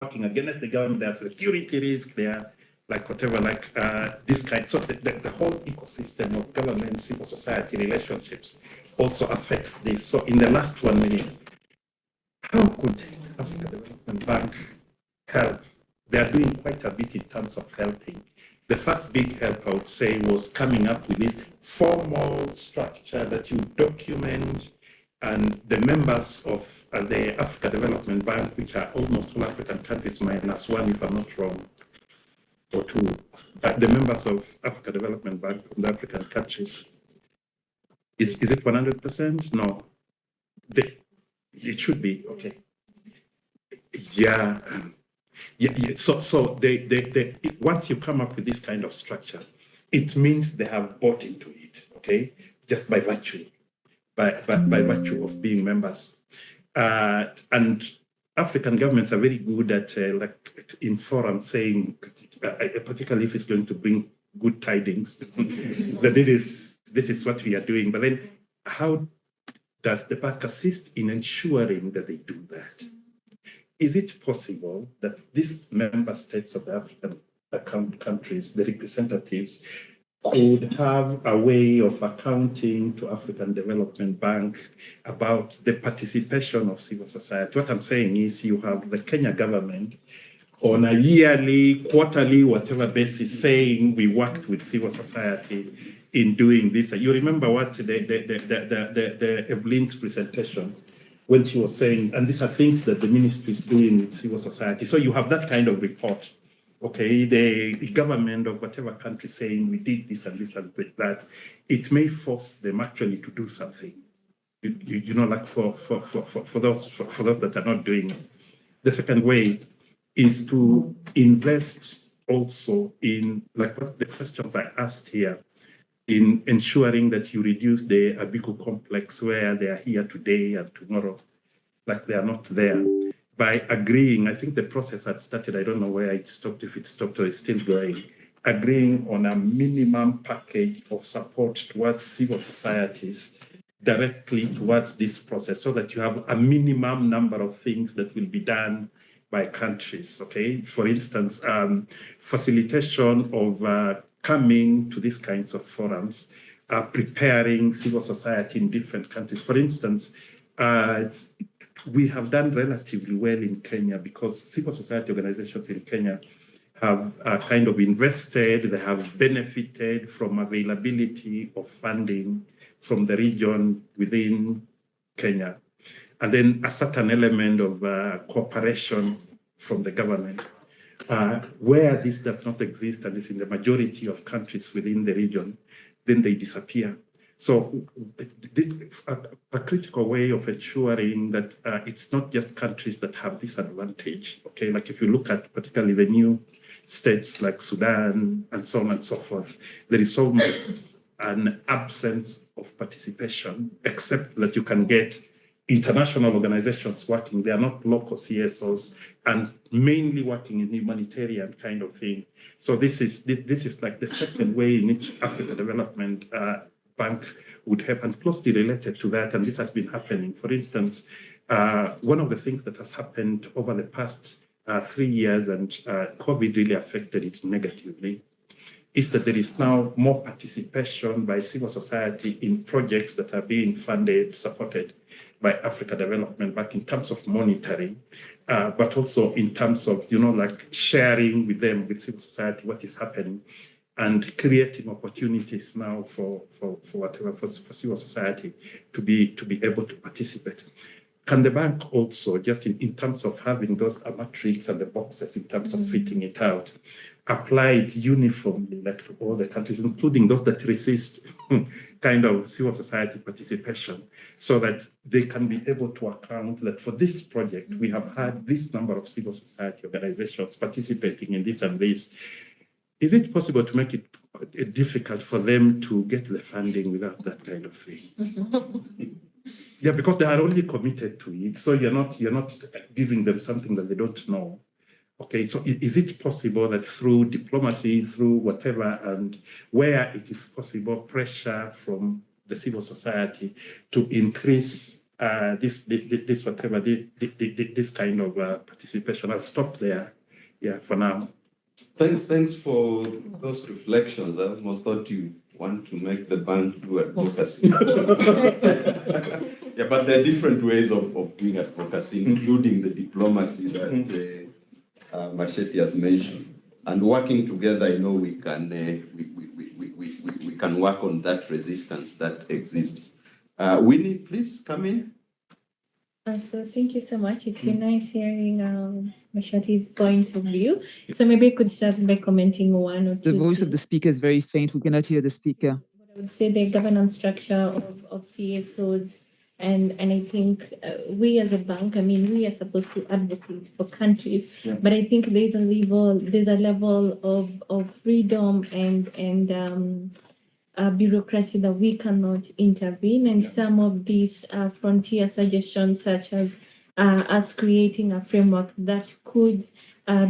working against the government. There's security risk there, like whatever, like this kind. So the whole ecosystem of government, civil society relationships also affects this. So in the last 1 minute, how could Africa Development Bank help? They are doing quite a bit in terms of helping. The first big help, I would say, was coming up with this formal structure that you document, and the members of the Africa Development Bank, which are almost all African countries minus one, if I'm not wrong, or two, the members of Africa Development Bank from the African countries, is it 100%? No. It should be, okay. Yeah. So they once you come up with this kind of structure, it means they have bought into it, okay? Just by virtue of being members. And African governments are very good at, like in forums, saying, particularly if it's going to bring good tidings, that this is what we are doing. But then how does the bank assist in ensuring that they do that? Is it possible that these member states of the African countries, the representatives, could have a way of accounting to African Development Bank about the participation of civil society? What I'm saying is you have the Kenya government on a yearly, quarterly, whatever basis saying we worked with civil society in doing this. You remember what the Evelyn's presentation, when she was saying, and these are things that the ministry is doing with civil society. So you have that kind of report. Okay, the government of whatever country saying we did this and this and that, it may force them actually to do something. You know, like for those that are not doing it. The second way is to invest also in, like what the questions I asked here, in ensuring that you reduce the Abiku complex where they are here today and tomorrow, like they are not there. By agreeing, I think the process had started, I don't know where it stopped, if it stopped or it's still going, agreeing on a minimum package of support towards civil societies directly towards this process, so that you have a minimum number of things that will be done by countries, okay? For instance, facilitation of coming to these kinds of forums, preparing civil society in different countries. For instance, we have done relatively well in Kenya because civil society organizations in Kenya have kind of invested, they have benefited from availability of funding from the region within Kenya. And then a certain element of cooperation from the government. Where this does not exist, and is in the majority of countries within the region, then they disappear. So this a critical way of ensuring that it's not just countries that have this advantage, okay? Like if you look at particularly the new states like Sudan and so on and so forth, there is almost an absence of participation, except that you can get international organizations working. They are not local CSOs and mainly working in humanitarian kind of thing. So this is like the second way in which Africa Development Bank would help, and closely related to that, and this has been happening. For instance, one of the things that has happened over the past 3 years, and COVID really affected it negatively, is that there is now more participation by civil society in projects that are being funded, supported by Africa Development Bank in terms of monitoring, but also in terms of, you know, like sharing with them, with civil society, what is happening, and creating opportunities now for civil society to be able to participate. Can the bank also, just in terms of having those matrix and the boxes, in terms of fitting it out, apply it uniformly, like to all the countries, including those that resist kind of civil society participation, so that they can be able to account that for this project, we have had this number of civil society organizations participating in this and this. Is it possible to make it difficult for them to get the funding without that kind of thing? Yeah, because they are only committed to it. So you're not giving them something that they don't know. Okay, so is it possible that through diplomacy, through whatever, and where it is possible, pressure from the civil society to increase this whatever, this kind of participation. I'll stop there, yeah, for now. Thanks for those reflections. I almost thought you want to make the bank do advocacy. Yeah, but there are different ways of doing advocacy, including the diplomacy that Machete has mentioned. And working together, I know we can work on that resistance that exists. Winnie, please come in. So thank you so much. It's been nice hearing Machete's point of view. So maybe I could start by commenting one or two. The voice of the speaker is very faint. We cannot hear the speaker. I would say the governance structure of CSOs, and I think we as a bank, I mean, we are supposed to advocate for countries, but I think there's a level of freedom and bureaucracy that we cannot intervene, and some of these frontier suggestions, such as us creating a framework that could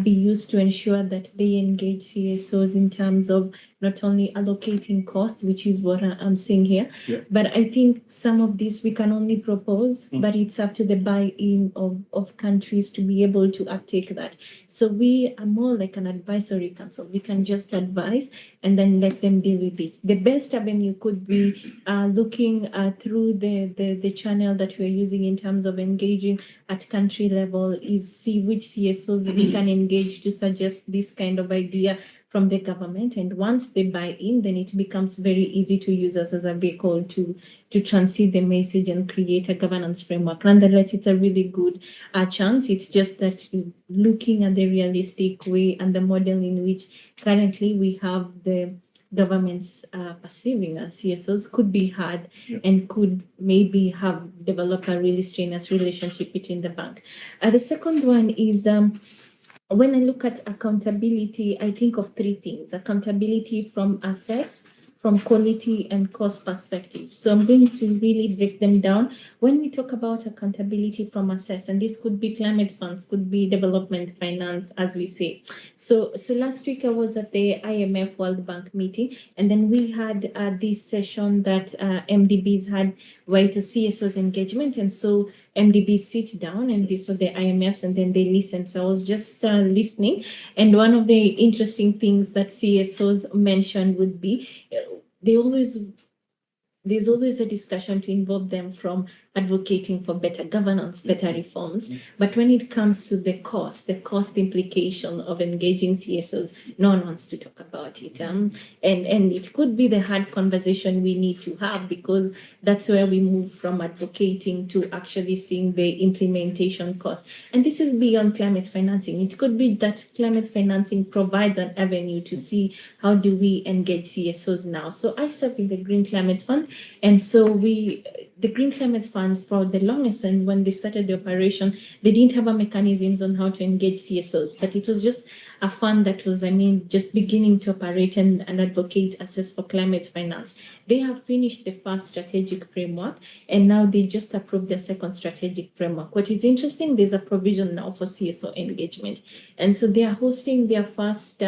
be used to ensure that they engage CSOs in terms of not only allocating cost, which is what I'm seeing here, but I think some of this we can only propose, but it's up to the buy-in of countries to be able to uptake that. So we are more like an advisory council. We can just advise and then let them deal with it. The best avenue could be looking through the channel that we're using in terms of engaging at country level, is see which CSOs we can engage to suggest this kind of idea from the government. And once they buy in, then it becomes very easy to use us as a vehicle to transmit the message and create a governance framework. Nonetheless, it's a really good chance. It's just that looking at the realistic way and the model in which currently we have the governments perceiving as CSOs could be hard and could maybe have developed a really strenuous relationship between the bank. The second one is when I look at accountability, I think of three things: accountability from access, from quality, and cost perspective. So I'm going to really break them down. When we talk about accountability from access, and this could be climate funds, could be development finance, as we say. So last week I was at the IMF World Bank meeting, and then we had this session that MDBs had where it was CSOs engagement, and so MDBs sit down, and this was the IMFs, and then they listen. So I was just listening, and one of the interesting things that CSOs mentioned would be there's always a discussion to involve them from advocating for better governance, better reforms. But when it comes to the cost implication of engaging CSOs, no one wants to talk about it. And it could be the hard conversation we need to have, because that's where we move from advocating to actually seeing the implementation cost. And this is beyond climate financing. It could be that climate financing provides an avenue to see how do we engage CSOs now. So I serve in the Green Climate Fund, and so the Green Climate Fund, for the longest, and when they started the operation, they didn't have a mechanisms on how to engage CSOs, but it was just a fund that was, just beginning to operate and advocate access for climate finance. They have finished the first strategic framework, and now they just approved their second strategic framework. What is interesting, there's a provision now for CSO engagement. And so they are hosting their first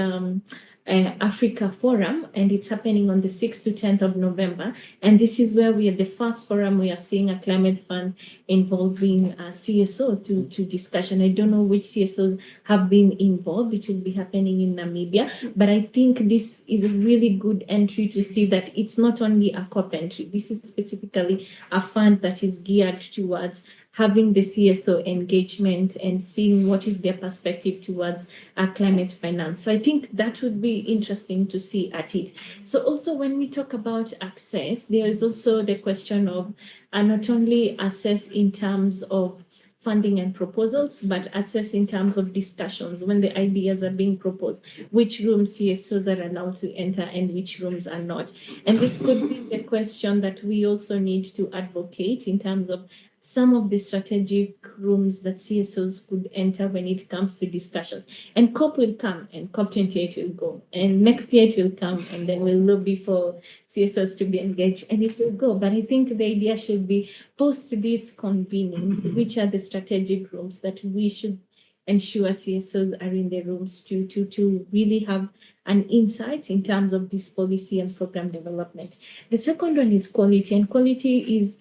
Africa Forum, and it's happening on the 6th to 10th of November. And this is where we are the first forum we are seeing a climate fund involving CSOs to discussion. I don't know which CSOs have been involved. It will be happening in Namibia, but I think this is a really good entry to see that it's not only a COP entry. This is specifically a fund that is geared towards having the CSO engagement and seeing what is their perspective towards climate finance. So I think that would be interesting to see at it. So also when we talk about access, there is also the question of not only access in terms of funding and proposals, but access in terms of discussions when the ideas are being proposed, which rooms CSOs are allowed to enter and which rooms are not. And this could be the question that we also need to advocate in terms of some of the strategic rooms that CSOs could enter when it comes to discussions. And COP will come, and COP28 will go, and next year it will come, and then we'll lobby for CSOs to be engaged, and it will go. But I think the idea should be post these convenings, which are the strategic rooms that we should ensure CSOs are in the rooms to really have an insight in terms of this policy and program development. The second one is quality, and quality is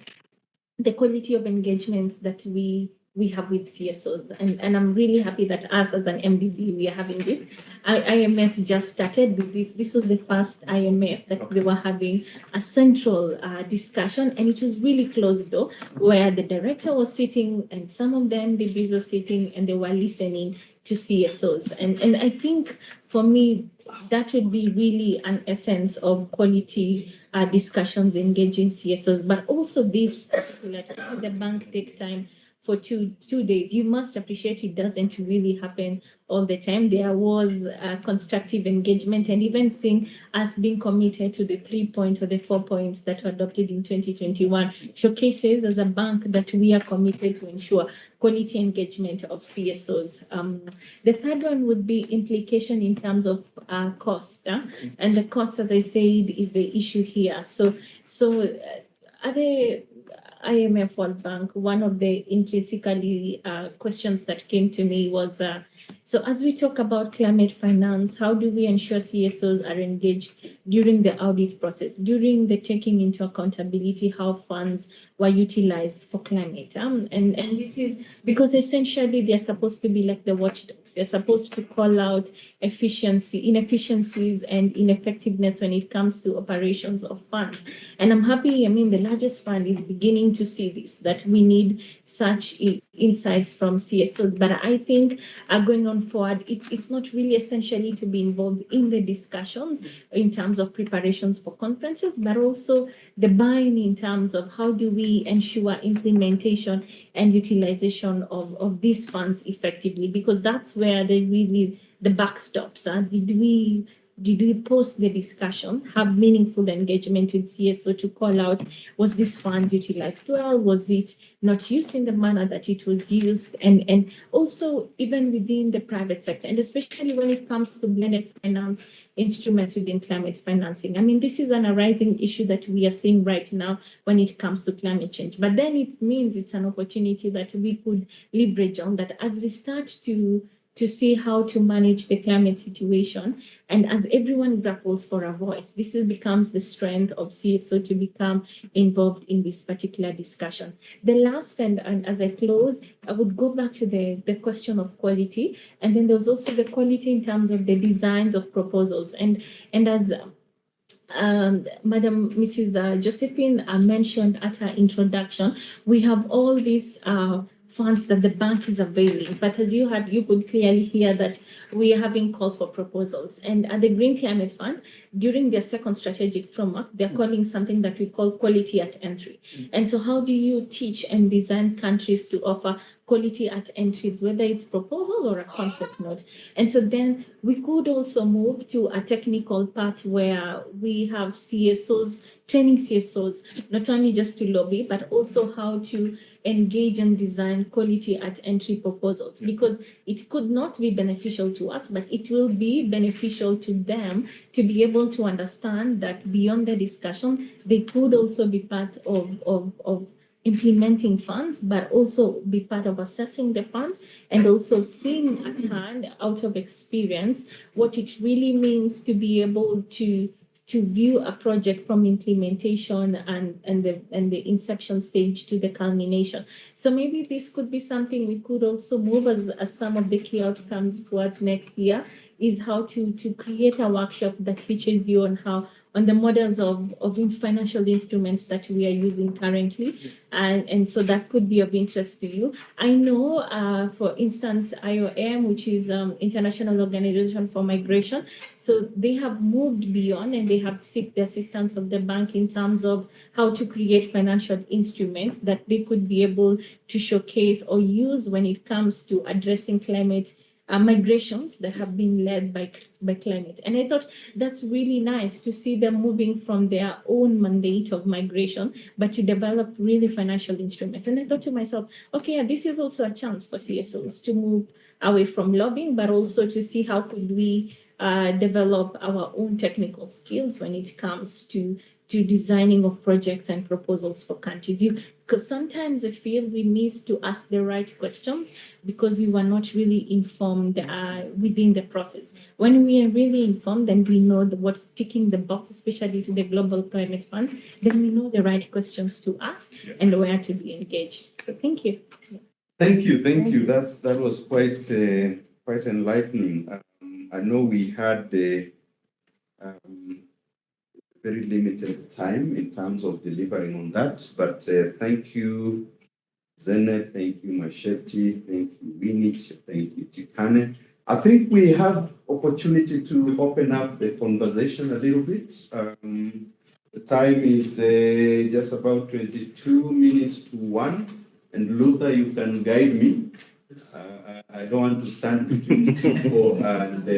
the quality of engagements that we have with CSOs. And I'm really happy that us as an MDB, we are having this. IMF just started with this. This was the first IMF that they were having a central discussion, and it was really closed door, where the director was sitting and some of the MDBs were sitting and they were listening to CSOs. And I think for me, that would be really an essence of quality discussions engaging CSOs, but also this, let the bank take time for two days. You must appreciate it doesn't really happen all the time. There was constructive engagement, and even seeing us being committed to the 3 points or the 4 points that were adopted in 2021 showcases as a bank that we are committed to ensure quality engagement of CSOs. The third one would be implication in terms of cost, and the cost, as I said, is the issue here. So are they IMF World Bank, one of the intrinsically questions that came to me was, so as we talk about climate finance, how do we ensure CSOs are engaged during the audit process, during the taking into accountability how funds were utilized for climate? And this is because essentially they're supposed to be like the watchdogs. They're supposed to call out inefficiencies and ineffectiveness when it comes to operations of funds. And I'm happy, the largest fund is beginning to see this, that we need such insights from CSOs. But I think going on forward, it's not really essentially to be involved in the discussions in terms of preparations for conferences, but also the buy-in in terms of how do we ensure implementation and utilization of these funds effectively, because that's where the buck stops. Did we post the discussion, have meaningful engagement with CSO to call out, was this fund utilized well? Was it not used in the manner that it was used? And also even within the private sector, and especially when it comes to blended finance instruments within climate financing. This is an arising issue that we are seeing right now when it comes to climate change. But then it means it's an opportunity that we could leverage on, that as we start to see how to manage the climate situation. And as everyone grapples for a voice, this becomes the strength of CSO to become involved in this particular discussion. The last, and as I close, I would go back to the question of quality. And then there's also the quality in terms of the designs of proposals. And as Madam Mrs. Josephine mentioned at her introduction, we have all these funds that the bank is availing. But as you could clearly hear that we are having call for proposals. And at the Green Climate Fund, during their second strategic framework, they're calling something that we call quality at entry. And so how do you teach and design countries to offer quality at entries, whether it's proposal or a concept note? And so then we could also move to a technical part where we have CSOs, training CSOs, not only just to lobby, but also how to engage and design quality at entry proposals, because it could not be beneficial to us, but it will be beneficial to them to be able to understand that beyond the discussion, they could also be part of implementing funds, but also be part of assessing the funds and also seeing at hand, out of experience, what it really means to be able to view a project from implementation and the inception stage to the culmination. So maybe this could be something we could also move as some of the key outcomes towards next year, is how to create a workshop that teaches you on the models of financial instruments that we are using currently. And so that could be of interest to you. I know, for instance, IOM, which is International Organization for Migration, so they have moved beyond and they have sought the assistance of the bank in terms of how to create financial instruments that they could be able to showcase or use when it comes to addressing climate migrations that have been led by climate. And I thought that's really nice to see them moving from their own mandate of migration, but to develop really financial instruments. And I thought to myself, okay, this is also a chance for CSOs to move away from lobbying, but also to see how could we develop our own technical skills when it comes to designing of projects and proposals for countries. Because sometimes I feel we miss to ask the right questions because we were not really informed within the process. When we are really informed, then we know what's ticking the box, especially to the Global Climate Fund, then we know the right questions to ask and where to be engaged. So thank you. Thank you. That was quite enlightening. I know we had very limited time in terms of delivering on that, but thank you, Zene, thank you, Masheti, thank you, Winnie, thank you, Tikane. I think we have opportunity to open up the conversation a little bit. The time is just about 22 minutes to 1, and Luther, you can guide me. I don't want to stand between people and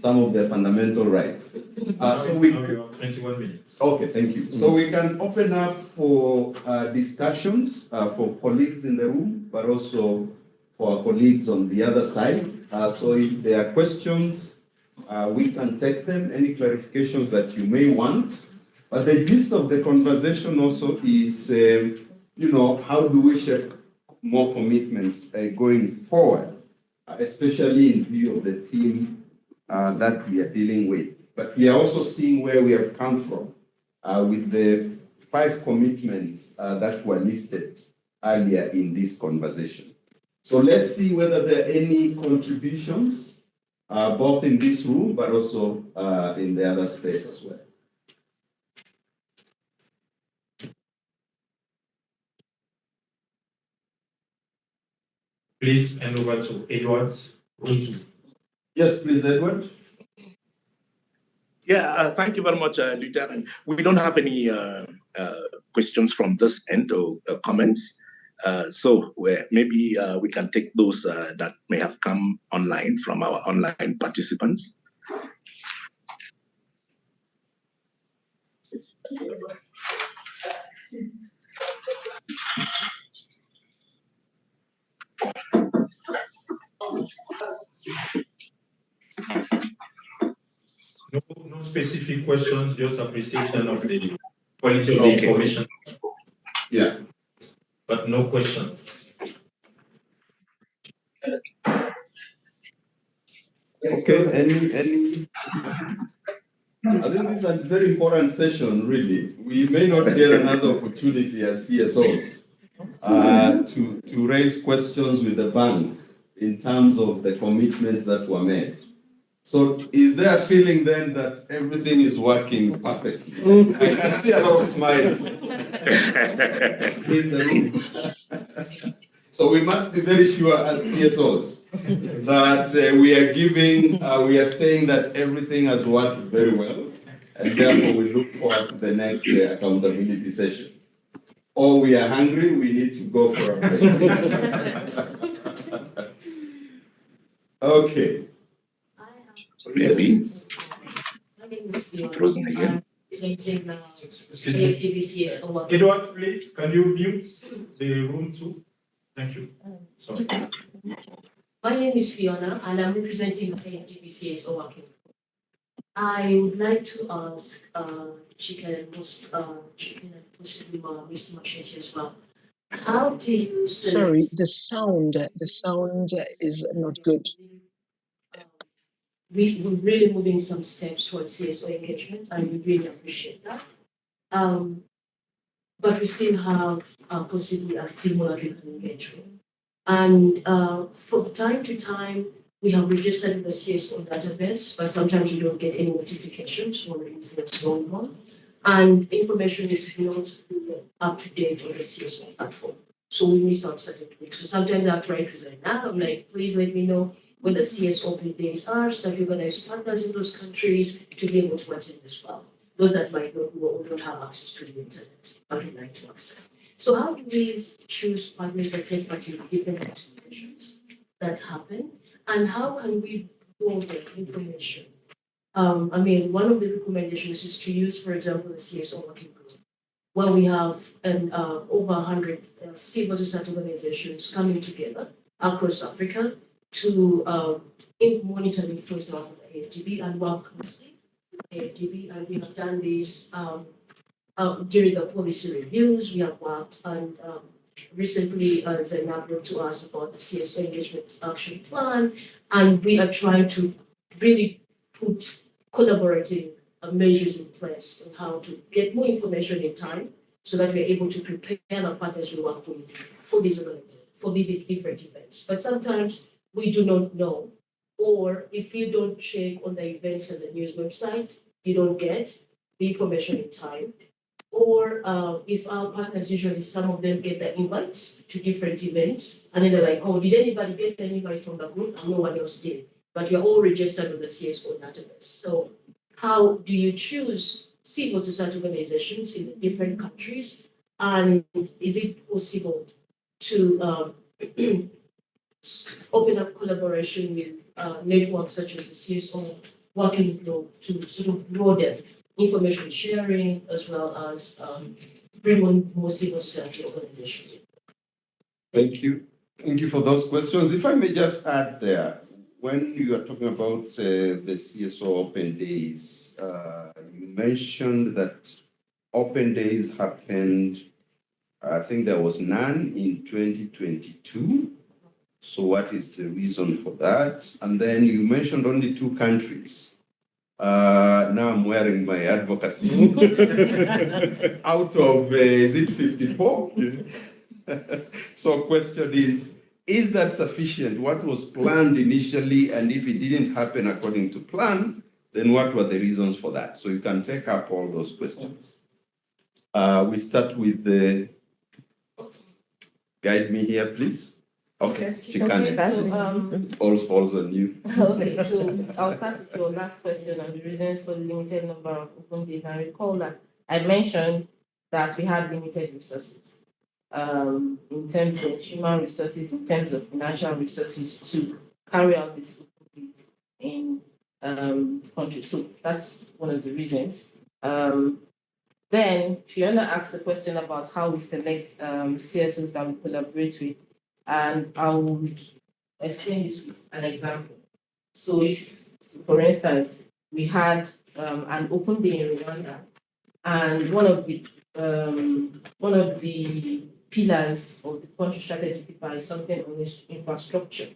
some of their fundamental rights. So we have 21 minutes. Okay, thank you. So we can open up for discussions for colleagues in the room, but also for our colleagues on the other side. So if there are questions, we can take them, any clarifications that you may want. But the gist of the conversation also is, how do we shape more commitments going forward, especially in view of the theme that we are dealing with. But we are also seeing where we have come from with the 5 commitments that were listed earlier in this conversation. So let's see whether there are any contributions, both in this room, but also in the other space as well. Please hand over to Edward. Yes, please, Edward. Yeah, thank you very much, Lieutenant. We don't have any questions from this end or comments. So maybe we can take those that may have come online from our online participants. No specific questions, just appreciation of the quality of the information. Yeah. But no questions. Okay, any I think this is a very important session, really. We may not get another opportunity as CSOs to raise questions with the bank in terms of the commitments that were made. So is there a feeling then that everything is working perfectly? I can see a lot of smiles in the room. So we must be very sure as CSOs that we are saying that everything has worked very well, and therefore we look forward to the next accountability session. Or we are hungry, we need to go for a break. Okay. Maybe. My name is Frozen again. Edward, please, can you mute the room too? Thank you. Sorry. My name is Fiona, and I'm representing AFGBCS working. I would like to ask Chicken and possibly Mr. Masheti as well. How do you Sorry, the sound is not good. We're really moving some steps towards CSO engagement, and we really appreciate that. But we still have possibly a few more that we can engage with. And from time to time, we have registered in the CSO database, but sometimes we don't get any notifications when it's going on. And information is not up to date on the CSO platform. So we miss out certain weeks. So sometimes I try to resign now. I'm like, please let me know when the CS open days are, so that you organize partners in those countries to be able to attend as well. Those that might not who don't have access to the internet, but would like to access. So how do we choose partners that take part in different presentations that happen? And how can we build the information? One of the recommendations is to use, for example, the CSO working group, where we have over 100 civil society organizations coming together across Africa to monitor the influence of AFDB and work closely with AFDB. And we have done this during the policy reviews, we have worked, and recently, Zainab wrote to us about the CSO Engagement Action Plan, and we are trying to really put collaborative measures in place on how to get more information in time so that we're able to prepare our partners we work with for these different events. But sometimes we do not know, or if you don't check on the events and the news website, you don't get the information in time. Or if our partners, usually some of them get the invites to different events, and then they're like, oh, did anybody get an invite from the group? And no one else did. But you're all registered with the CSO database. So how do you choose civil society organizations in different countries? And is it possible to open up collaboration with networks such as the CSO working group to sort of broaden information sharing as well as bring on more civil society organizations? Thank you. Thank you for those questions. If I may just add there, when you are talking about the CSO Open Days, you mentioned that Open Days happened, I think there was none in 2022. So what is the reason for that? And then you mentioned only 2 countries. Now I'm wearing my advocacy out of, is it 54? So question is that sufficient? What was planned initially? And if it didn't happen according to plan, then what were the reasons for that? So you can take up all those questions. We start with the, guide me here, please. Okay, Chikane, all falls on you. Okay, so I'll start with your last question on the reasons for the limited number of open days. I recall that I mentioned that we had limited resources in terms of human resources, in terms of financial resources to carry out this open days in the country. So that's one of the reasons. Then Fiona asked the question about how we select CSOs that we collaborate with. And I will explain this with an example. So if, for instance, we had an open day in Rwanda, and one of the pillars of the country strategy is something on infrastructure.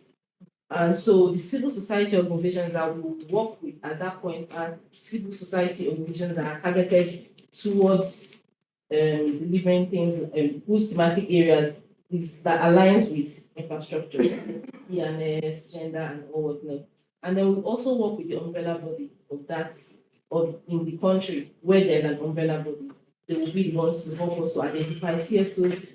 And so the civil society organizations that we will work with at that point are civil society organizations that are targeted towards delivering things whose thematic areas is that aligns with infrastructure, ENS, gender, and all whatnot. And then we also work with the umbrella body of that, or in the country where there's an umbrella body. They will be the ones to help us to identify CSOs.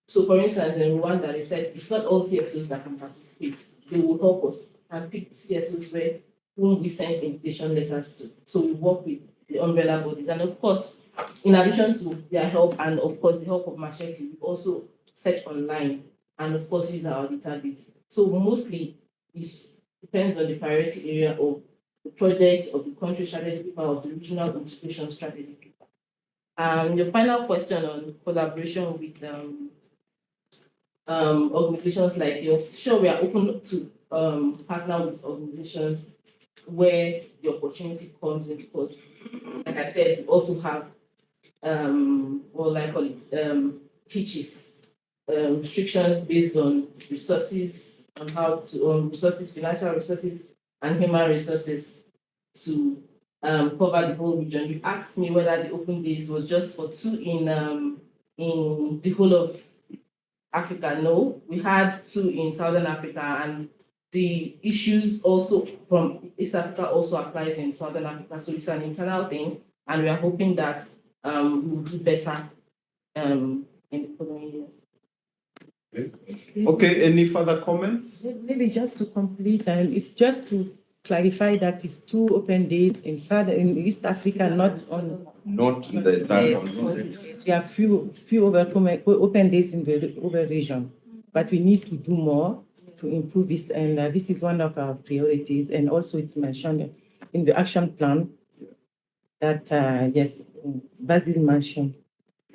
So, for instance, in Rwanda, they said it's not all CSOs that can participate. They will help us and pick CSOs whom we send invitation letters to. So we work with the umbrella bodies, and of course, in addition to their help, and of course the help of Machete, we also search online and of course use our database. So mostly it depends on the priority area of the project, of the country strategy paper, of the regional integration strategy paper. Your final question on collaboration with organizations like yours, sure, we are open to partner with organizations where the opportunity comes in, because like I said, we also have what I call it, pitches. Restrictions based on resources, on how to resources, financial resources, and human resources to cover the whole region. You asked me whether the open days was just for 2 in the whole of Africa. No, we had 2 in Southern Africa, and the issues also from East Africa also applies in Southern Africa. So it's an internal thing, and we are hoping that we will do better in the following years. Okay, any further comments? Maybe just to complete, and it's just to clarify that it's 2 open days in East Africa, not in the entire continent. We have few open days in the over region, but we need to do more to improve this, and this is one of our priorities. And also, it's mentioned in the action plan that yes, Basil mentioned.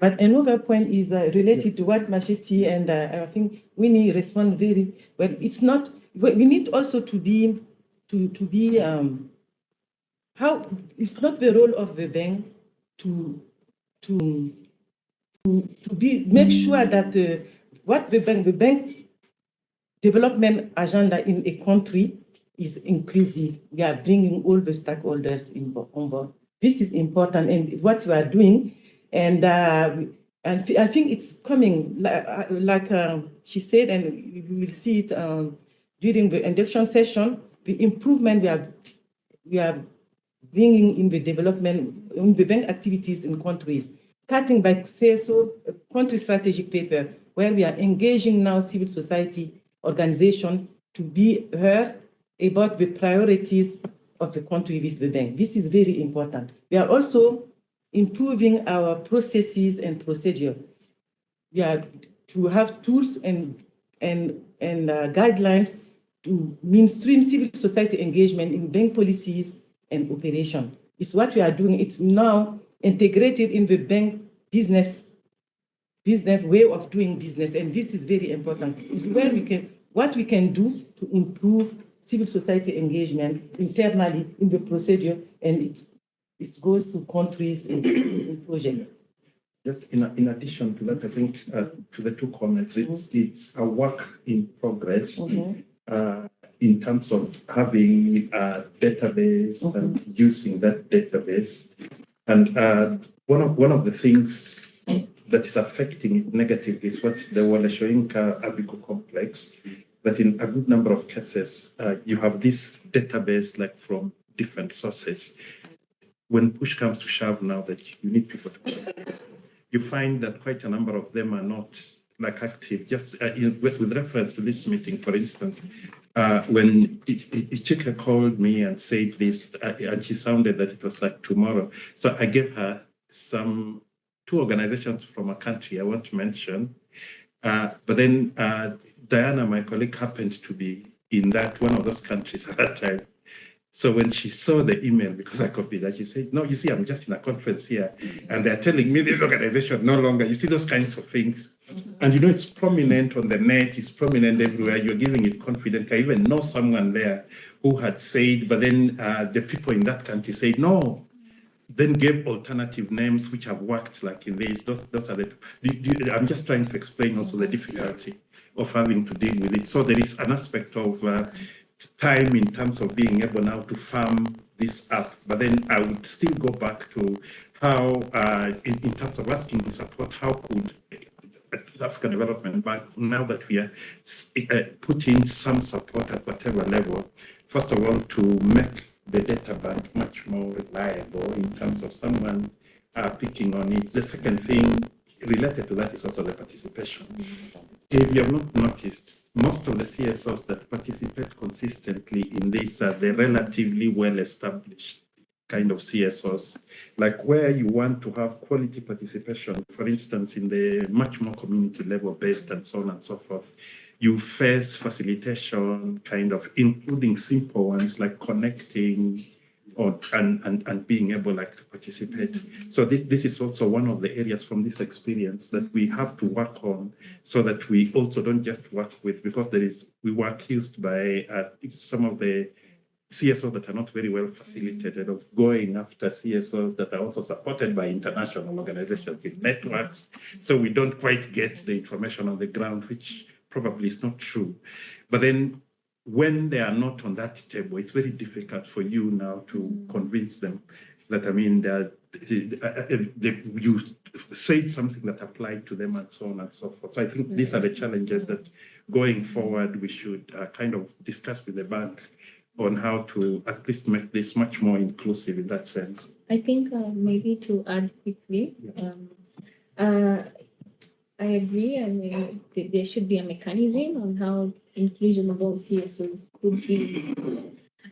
But another point is related to what Machete and I think Winnie respond very well. It's not, we need also to be, how, it's not the role of the bank to to make sure that what the bank development agenda in a country is inclusive. We are bringing all the stakeholders on board. This is important, and what we are doing, and I think it's coming, like she said, and we will see it during the induction session. The improvement we are bringing in the development, in the bank activities in countries, starting by CSO country strategic paper, where we are engaging now civil society organization to be heard about the priorities of the country with the bank. This is very important. We are also improving our processes and procedure. We are to have tools and guidelines to mainstream civil society engagement in bank policies and operation. It's what we are doing. It's now integrated in the bank business way of doing business, and this is very important. It's where what we can do to improve civil society engagement internally in the procedure, and it goes to countries and projects. Just in addition to that, I think to the two comments, it's a work in progress in terms of having a database and using that database. And one of the things that is affecting it negatively is what the Wole Soyinka Abiku complex, that in a good number of cases, you have this database like from different sources. When push comes to shove now that you need people to you find that quite a number of them are not like active. Just with reference to this meeting, for instance, when Ichika called me and said this, and she sounded that it was like tomorrow. So I gave her two organizations from a country I won't to mention. But then Diana, my colleague, happened to be in one of those countries at that time. So when she saw the email, because I copied that, she said, no, you see, I'm just in a conference here, and they're telling me this organization no longer, you see those kinds of things. And you know, it's prominent on the net, it's prominent everywhere, you're giving it confidence. I even know someone there who had said, but then the people in that country said, no, then gave alternative names which have worked like in this. Those are I'm just trying to explain also the difficulty of having to deal with it. So there is an aspect of time in terms of being able now to farm this up. But then I would still go back to how, in terms of asking the support, how could African Development Bank, now that we are putting some support at whatever level, first of all, to make the data bank much more reliable in terms of someone picking on it. The second thing related to that is also the participation. If you have not noticed, most of the CSOs that participate consistently in this are the relatively well-established kind of CSOs, like where you want to have quality participation, for instance, in the much more community level based and so on and so forth. You face facilitation, kind of including simple ones like connecting and being able like to participate. So this is also one of the areas from this experience that we have to work on, so that we also don't just work with, because we were accused by some of the CSOs that are not very well facilitated of going after CSOs that are also supported by international organizations in networks. So we don't quite get the information on the ground, which probably is not true. But then when they are not on that table, it's very difficult for you now to convince them that, I mean, you said something that applied to them and so on and so forth. So I think these are the challenges that going forward, we should kind of discuss with the bank on how to at least make this much more inclusive in that sense. I think maybe to add quickly, I agree. I mean, there should be a mechanism on how inclusion of all CSOs could be.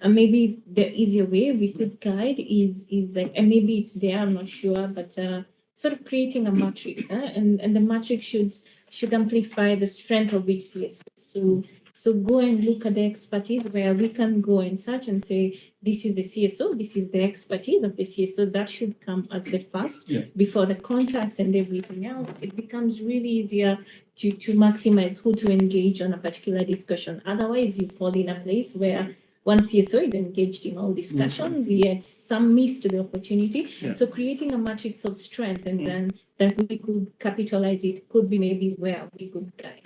And maybe the easier way we could guide is like, and maybe it's there, I'm not sure, but sort of creating a matrix, and the matrix should amplify the strength of each CSO. So go and look at the expertise where we can go and search and say, this is the CSO, this is the expertise of the CSO. That should come as the first before the contracts and everything else. It becomes really easier to maximize who to engage on a particular discussion. Otherwise, you fall in a place where one CSO is engaged in all discussions, yet some missed the opportunity. Yeah. So creating a matrix of strength and then that we could capitalize it could be maybe where we could guide.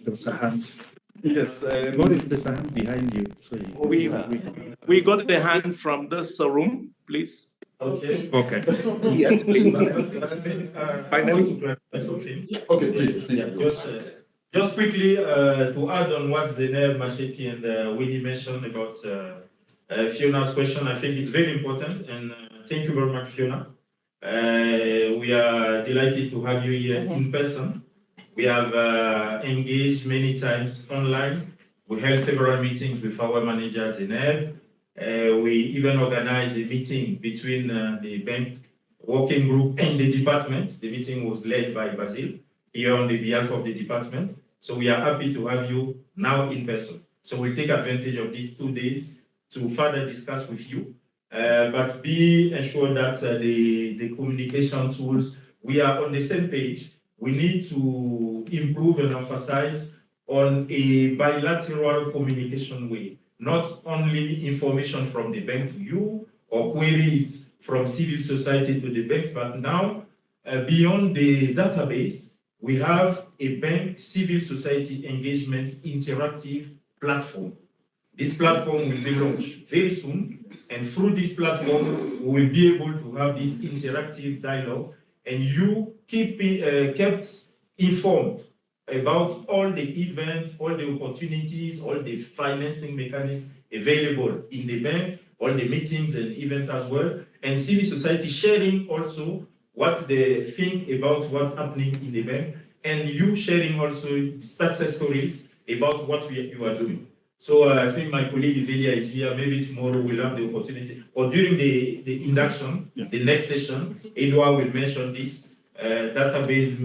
There's a hand. Yes. Boris, there's a hand behind you. So We got the hand from this room, please. Okay. Okay. Yes, please. Finally. Okay, please. Yeah, just quickly to add on what Zeynep, Machete, and Winnie mentioned about Fiona's question, I think it's very important, and thank you very much, Fiona. We are delighted to have you here in person. We have engaged many times online. We held several meetings with our manager, Zeynep. We even organized a meeting between the bank working group and the department. The meeting was led by Basil here on the behalf of the department. So we are happy to have you now in person. So we'll take advantage of these 2 days to further discuss with you. But be assured that the communication tools, we are on the same page. We need to improve and emphasize on a bilateral communication way, not only information from the bank to you or queries from civil society to the banks, but now beyond the database, we have a bank civil society engagement interactive platform. This platform will be launched very soon, and through this platform, we will be able to have this interactive dialogue, and you kept informed about all the events, all the opportunities, all the financing mechanisms available in the bank, all the meetings and events as well, and civil society sharing also what they think about what's happening in the bank, and you sharing also success stories about what you are doing. So I think my colleague Velia is here. Maybe tomorrow we'll have the opportunity, or during the induction, the next session, Edouard will mention this database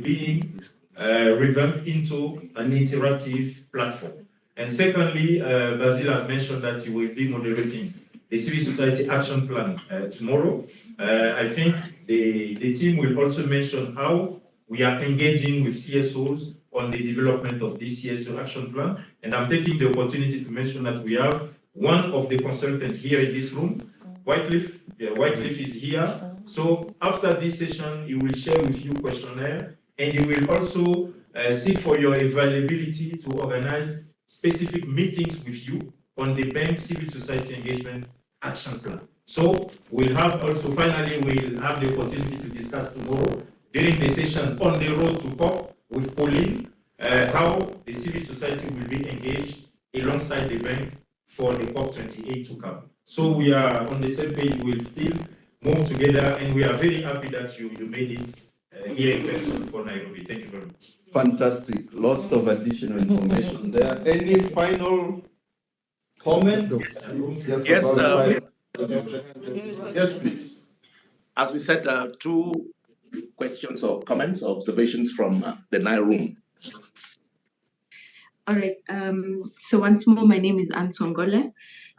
being revamped into an interactive platform. And secondly, Basil has mentioned that he will be moderating the Civil Society Action Plan tomorrow. I think the team will also mention how we are engaging with CSOs on the development of this CSO Action Plan. And I'm taking the opportunity to mention that we have one of the consultants here in this room, Wycliffe. Yeah, Wycliffe is here. So after this session, he will share with you questionnaire, and he will also seek for your availability to organize specific meetings with you on the bank civil society engagement action plan. So we'll have also, finally, we'll have the opportunity to discuss tomorrow during the session on the road to COP with Pauline, how the civil society will be engaged alongside the bank for the COP28 to come. So we are on the same page, we'll still move together, and we are very happy that you made it here in person for Nairobi. Thank you very much. Fantastic. Lots of additional information there. Any final comments? Yes, Yes, please. As we said, 2 questions or comments, observations from the Nile room. All right. So once more, my name is Anne Songole.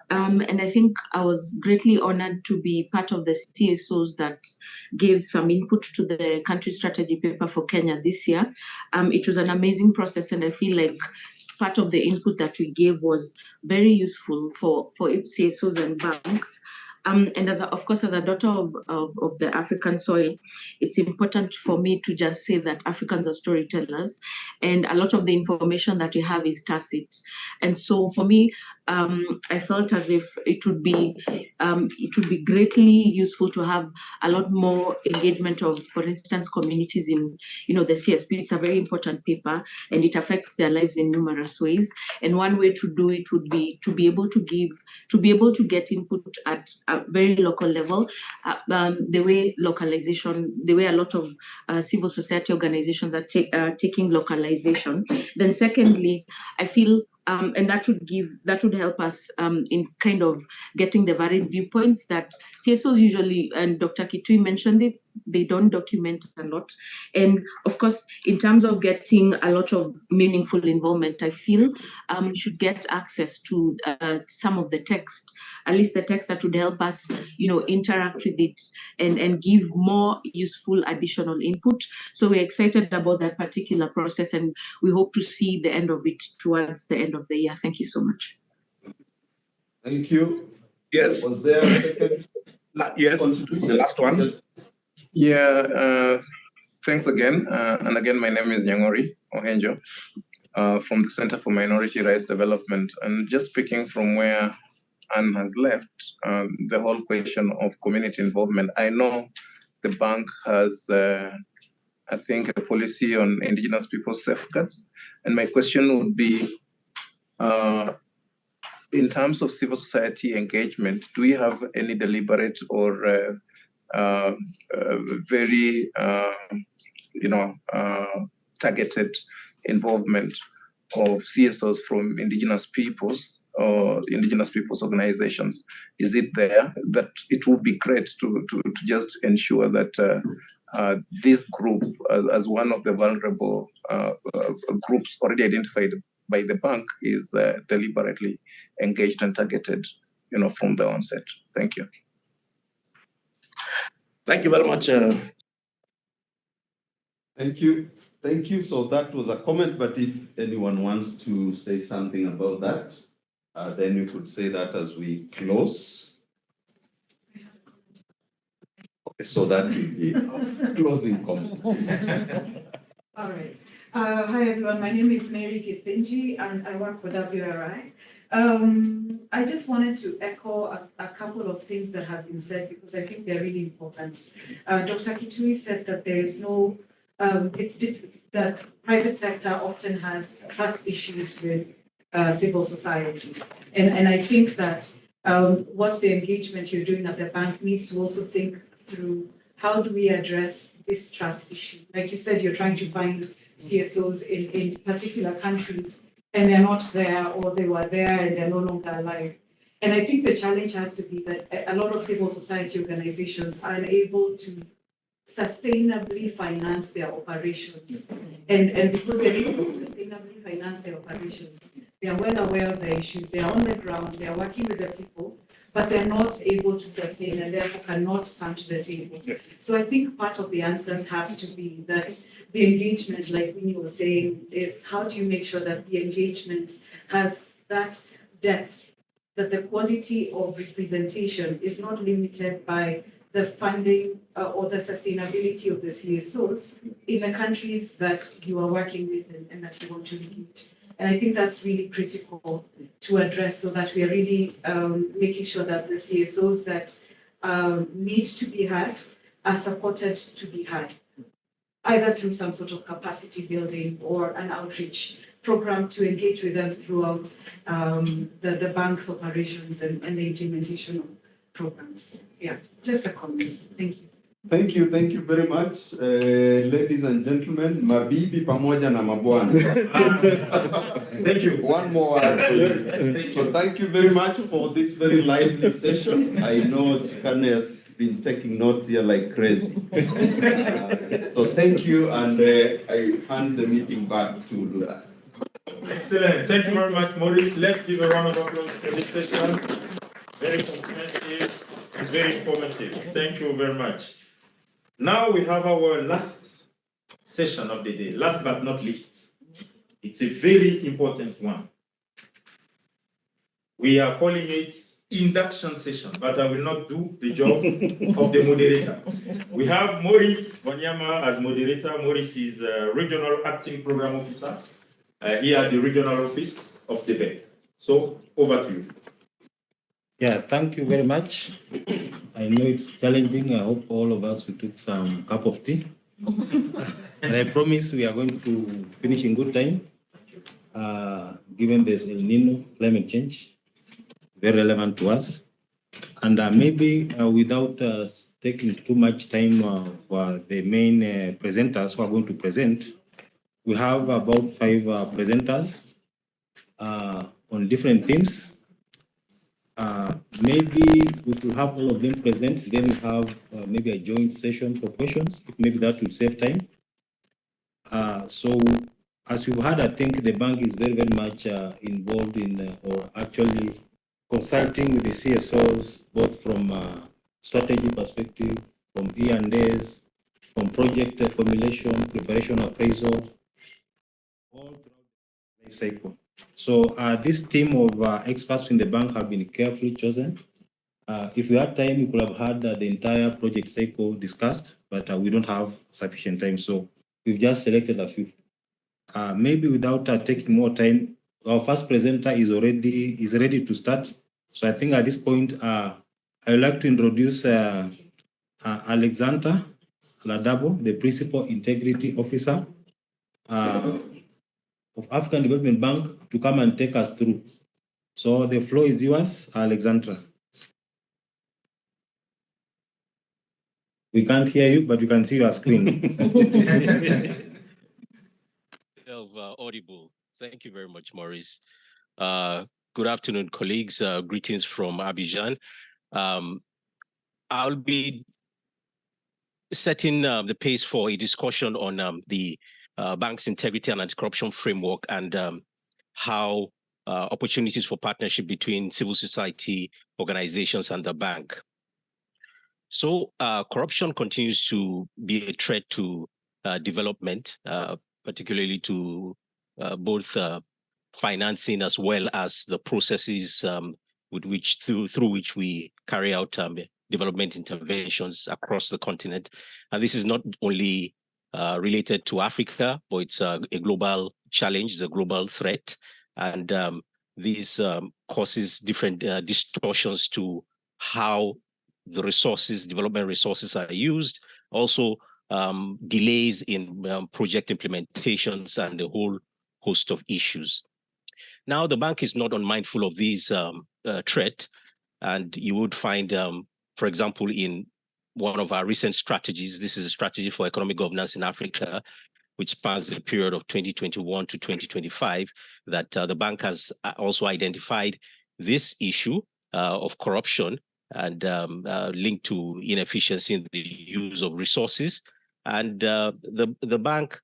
And I think I was greatly honored to be part of the CSOs that gave some input to the country strategy paper for Kenya this year. It was an amazing process, and I feel like part of the input that we gave was very useful for CSOs and banks. And of course, as a daughter of the African soil, it's important for me to just say that Africans are storytellers, and a lot of the information that we have is tacit. And so for me, I felt as if it would be greatly useful to have a lot more engagement of, for instance, communities in, the CSP. It's a very important paper, and it affects their lives in numerous ways. And one way to do it would be to be able to get input at a very local level, the way a lot of civil society organizations are taking localization. Then secondly, I feel and that would help us in kind of getting the varied viewpoints that CSOs usually, and Dr. Kitui mentioned it, they don't document a lot. And of course, in terms of getting a lot of meaningful involvement, I feel we should get access to some of the text, at least the text that would help us, interact with it and give more useful additional input. So we're excited about that particular process, and we hope to see the end of it towards the end of the year. Thank you so much. Thank you. Yes. Was there a second? Yes, the last one. Yes. Yeah, thanks again. And again, my name is Nyangori Ohenjo from the Center for Minority Rights Development. And just picking from where Anne has left, the whole question of community involvement. I know the bank has, I think, a policy on indigenous people's safeguards. And my question would be, in terms of civil society engagement, do we have any deliberate or very, targeted involvement of CSOs from indigenous peoples or indigenous peoples organizations? Is it there? That it would be great to just ensure that this group, as one of the vulnerable groups already identified by the bank, is deliberately engaged and targeted, from the onset. Thank you. Thank you very much. Thank you. Thank you. So that was a comment, but if anyone wants to say something about that, then you could say that as we close. Okay, so that will be our closing comment. All right. Hi, everyone. My name is Mary Kithinji, and I work for WRI. I just wanted to echo a couple of things that have been said because I think they're really important. Dr. Kitui said that there is no, it's difficult that private sector often has trust issues with civil society. And I think that what the engagement you're doing at the bank needs to also think through, how do we address this trust issue? Like you said, you're trying to find CSOs in particular countries and they're not there, or they were there and they're no longer alive. And I think the challenge has to be that a lot of civil society organizations are unable to sustainably finance their operations. And because they're able to sustainably finance their operations, they are well aware of the issues, they are on the ground, they are working with the people, but they're not able to sustain and therefore cannot come to the table. So I think part of the answers have to be that the engagement, like Winnie was saying, is how do you make sure that the engagement has that depth, that the quality of representation is not limited by the funding or the sustainability of the CSOs in the countries that you are working with and that you want to engage. And I think that's really critical to address so that we are really making sure that the CSOs that need to be had are supported to be had, either through some sort of capacity building or an outreach program to engage with them throughout the bank's operations and the implementation of programs. Yeah, just a comment. Thank you. Thank you very much, ladies and gentlemen, mabibi pamoja na mabwana. Thank you. One more word. So thank you very much for this very lively session. I know Chikane has been taking notes here like crazy. So thank you, and I hand the meeting back to Excellent. Thank you very much, Maurice. Let's give a round of applause for this session. Very comprehensive and very informative. Thank you very much. Now we have our last session of the day, last but not least. It's a very important one. We are calling it induction session, but I will not do the job of the moderator. We have Maurice Wanyama as moderator. Maurice is a Regional Acting Program Officer here at the Regional Office of the bank. So over to you. Yeah, thank you very much. I know it's challenging. I hope all of us we took some cup of tea. And I promise we are going to finish in good time, given this El Nino climate change, very relevant to us. And maybe without taking too much time for the main presenters who are going to present, we have about 5 presenters on different themes. Maybe we will have all of them present, then we have maybe a joint session for questions, maybe that will save time. So as you've heard, I think the bank is very, very much involved in or actually consulting with the CSOs, both from strategy perspective, from E&As, from project formulation, preparation, appraisal, all throughout the life cycle. So this team of experts in the bank have been carefully chosen. If we had time, we could have had the entire project cycle discussed, but we don't have sufficient time. So we've just selected a few. Maybe without taking more time, our first presenter is ready to start. So I think at this point, I would like to introduce Alexander Ladabo, the Principal Integrity Officer of African Development Bank, to come and take us through. So the floor is yours, Alexandra. We can't hear you, but you can see your screen. Audible. Thank you very much, Maurice. Good afternoon, colleagues. Greetings from Abidjan. I'll be setting the pace for a discussion on the bank's integrity and anti-corruption framework and how opportunities for partnership between civil society organizations and the bank. So corruption continues to be a threat to development, particularly to both financing as well as the processes through which we carry out development interventions across the continent. And this is not only related to Africa, but it's a global challenge, it's a global threat. And this causes different distortions to how the resources, development resources are used, also delays in project implementations and a whole host of issues. Now, the bank is not unmindful of these threats, and you would find, for example, in one of our recent strategies, this is a strategy for economic governance in Africa, which spans the period of 2021 to 2025, that the bank has also identified this issue of corruption and linked to inefficiency in the use of resources. And the bank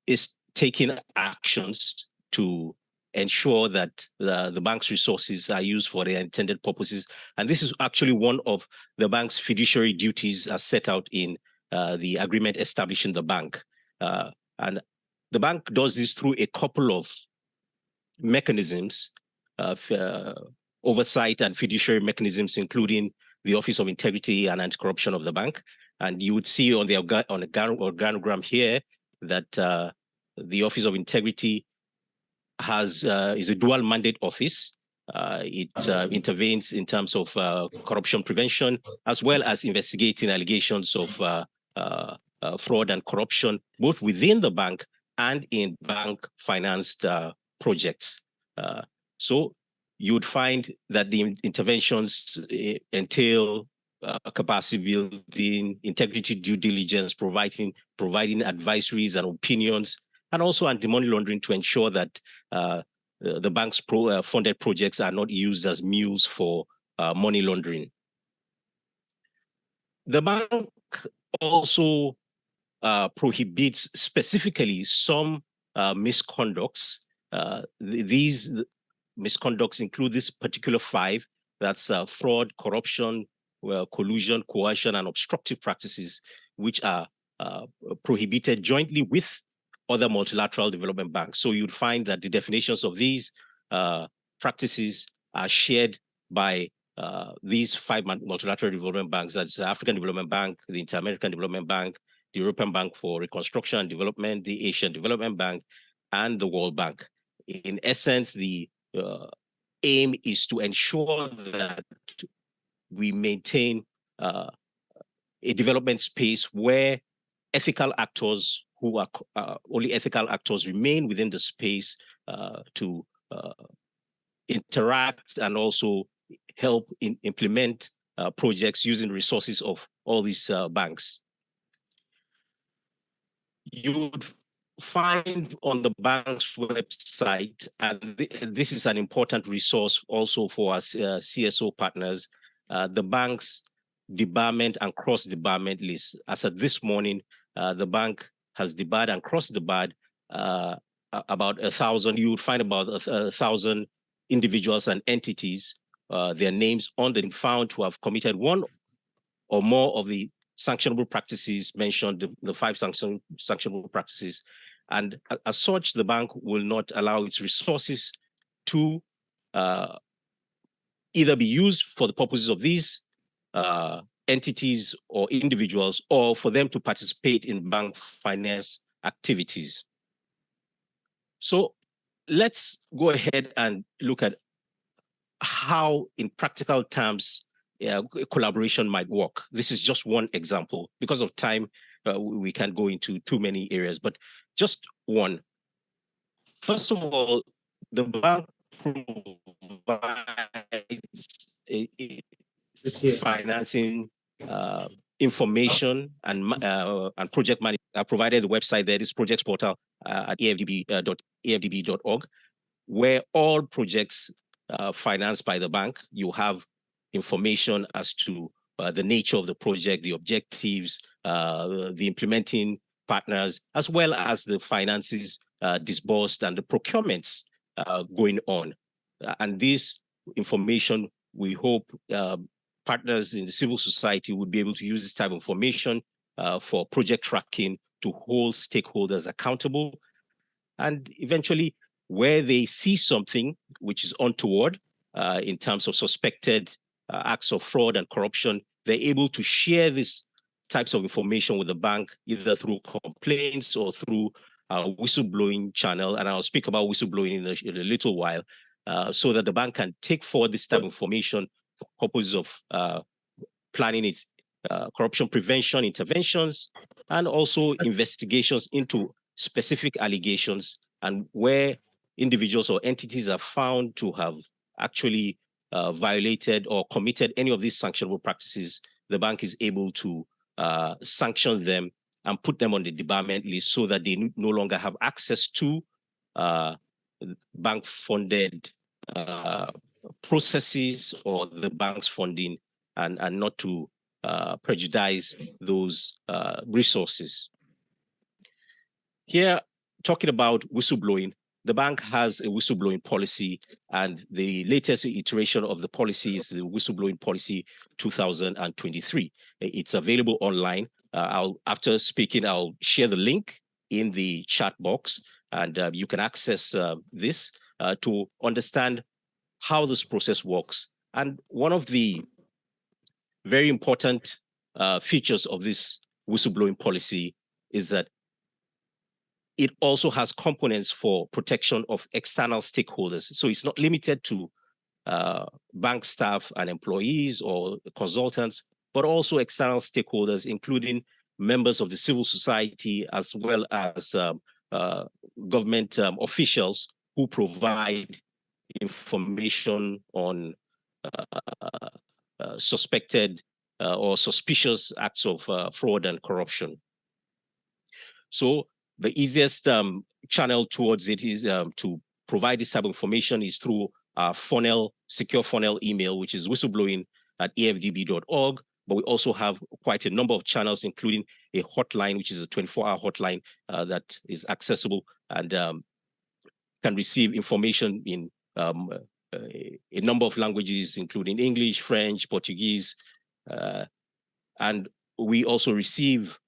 is taking actions to ensure that the bank's resources are used for their intended purposes. And this is actually one of the bank's fiduciary duties as set out in the agreement establishing the bank. And the bank does this through a couple of mechanisms of oversight and fiduciary mechanisms, including the Office of Integrity and Anti-Corruption of the bank. And you would see on the organogram here that the Office of Integrity is a dual mandate office. It intervenes in terms of corruption prevention, as well as investigating allegations of fraud and corruption, both within the bank and in bank-financed projects. So you would find that the interventions entail capacity building, integrity due diligence, providing advisories and opinions, and also anti-money laundering to ensure that the bank's funded projects are not used as mules for money laundering. The bank also prohibits specifically some misconducts. These misconducts include this particular 5, that's fraud, corruption, collusion, coercion, and obstructive practices, which are prohibited jointly with other multilateral development banks. So you'd find that the definitions of these practices are shared by these 5 multilateral development banks. That's the African Development Bank, the Inter-American Development Bank, the European Bank for Reconstruction and Development, the Asian Development Bank, and the World Bank. In essence, the aim is to ensure that we maintain a development space where ethical actors who are only ethical actors remain within the space to interact and also help implement projects using resources of all these banks. You would find on the bank's website, and this is an important resource also for our CSO partners, the bank's debarment and cross-debarment list. As of this morning, the bank has debarred and cross-debarred about 1,000. You would find about 1,000 individuals and entities, their names found to have committed one or more of the sanctionable practices mentioned, the 5 sanctionable practices. And as such, the bank will not allow its resources to either be used for the purposes of these entities or individuals, or for them to participate in bank finance activities. So let's go ahead and look at how, in practical terms, collaboration might work. This is just one example. Because of time, we can't go into too many areas, but just one. First of all, the bank provides financing information and project management. I provided the website there, this projects portal at afdb.org, where all projects financed by the bank, you have information as to the nature of the project, the objectives, the implementing partners, as well as the finances disbursed and the procurements going on. And this information, we hope partners in the civil society would be able to use this type of information for project tracking to hold stakeholders accountable. And eventually, where they see something which is untoward in terms of suspected acts of fraud and corruption, they're able to share these types of information with the bank, either through complaints or through a whistleblowing channel. And I'll speak about whistleblowing in a little while, so that the bank can take forward this type of information for purposes of planning its corruption prevention interventions, and also investigations into specific allegations, and where individuals or entities are found to have actually violated or committed any of these sanctionable practices, the bank is able to sanction them and put them on the debarment list so that they no longer have access to bank-funded processes or the bank's funding, and not to prejudice those resources. Here, talking about whistleblowing, the bank has a whistleblowing policy, and the latest iteration of the policy is the whistleblowing policy 2023. It's available online. After speaking, I'll share the link in the chat box, and you can access this to understand how this process works. And one of the very important features of this whistleblowing policy is that it also has components for protection of external stakeholders. So it's not limited to bank staff and employees or consultants, but also external stakeholders, including members of the civil society, as well as government officials who provide information on suspected or suspicious acts of fraud and corruption. So the easiest channel towards it is to provide this type of information is through our funnel, secure funnel email, which is whistleblowing@afdb.org. But we also have quite a number of channels, including a hotline, which is a 24-hour hotline that is accessible and can receive information in a number of languages, including English, French, Portuguese. And we also receive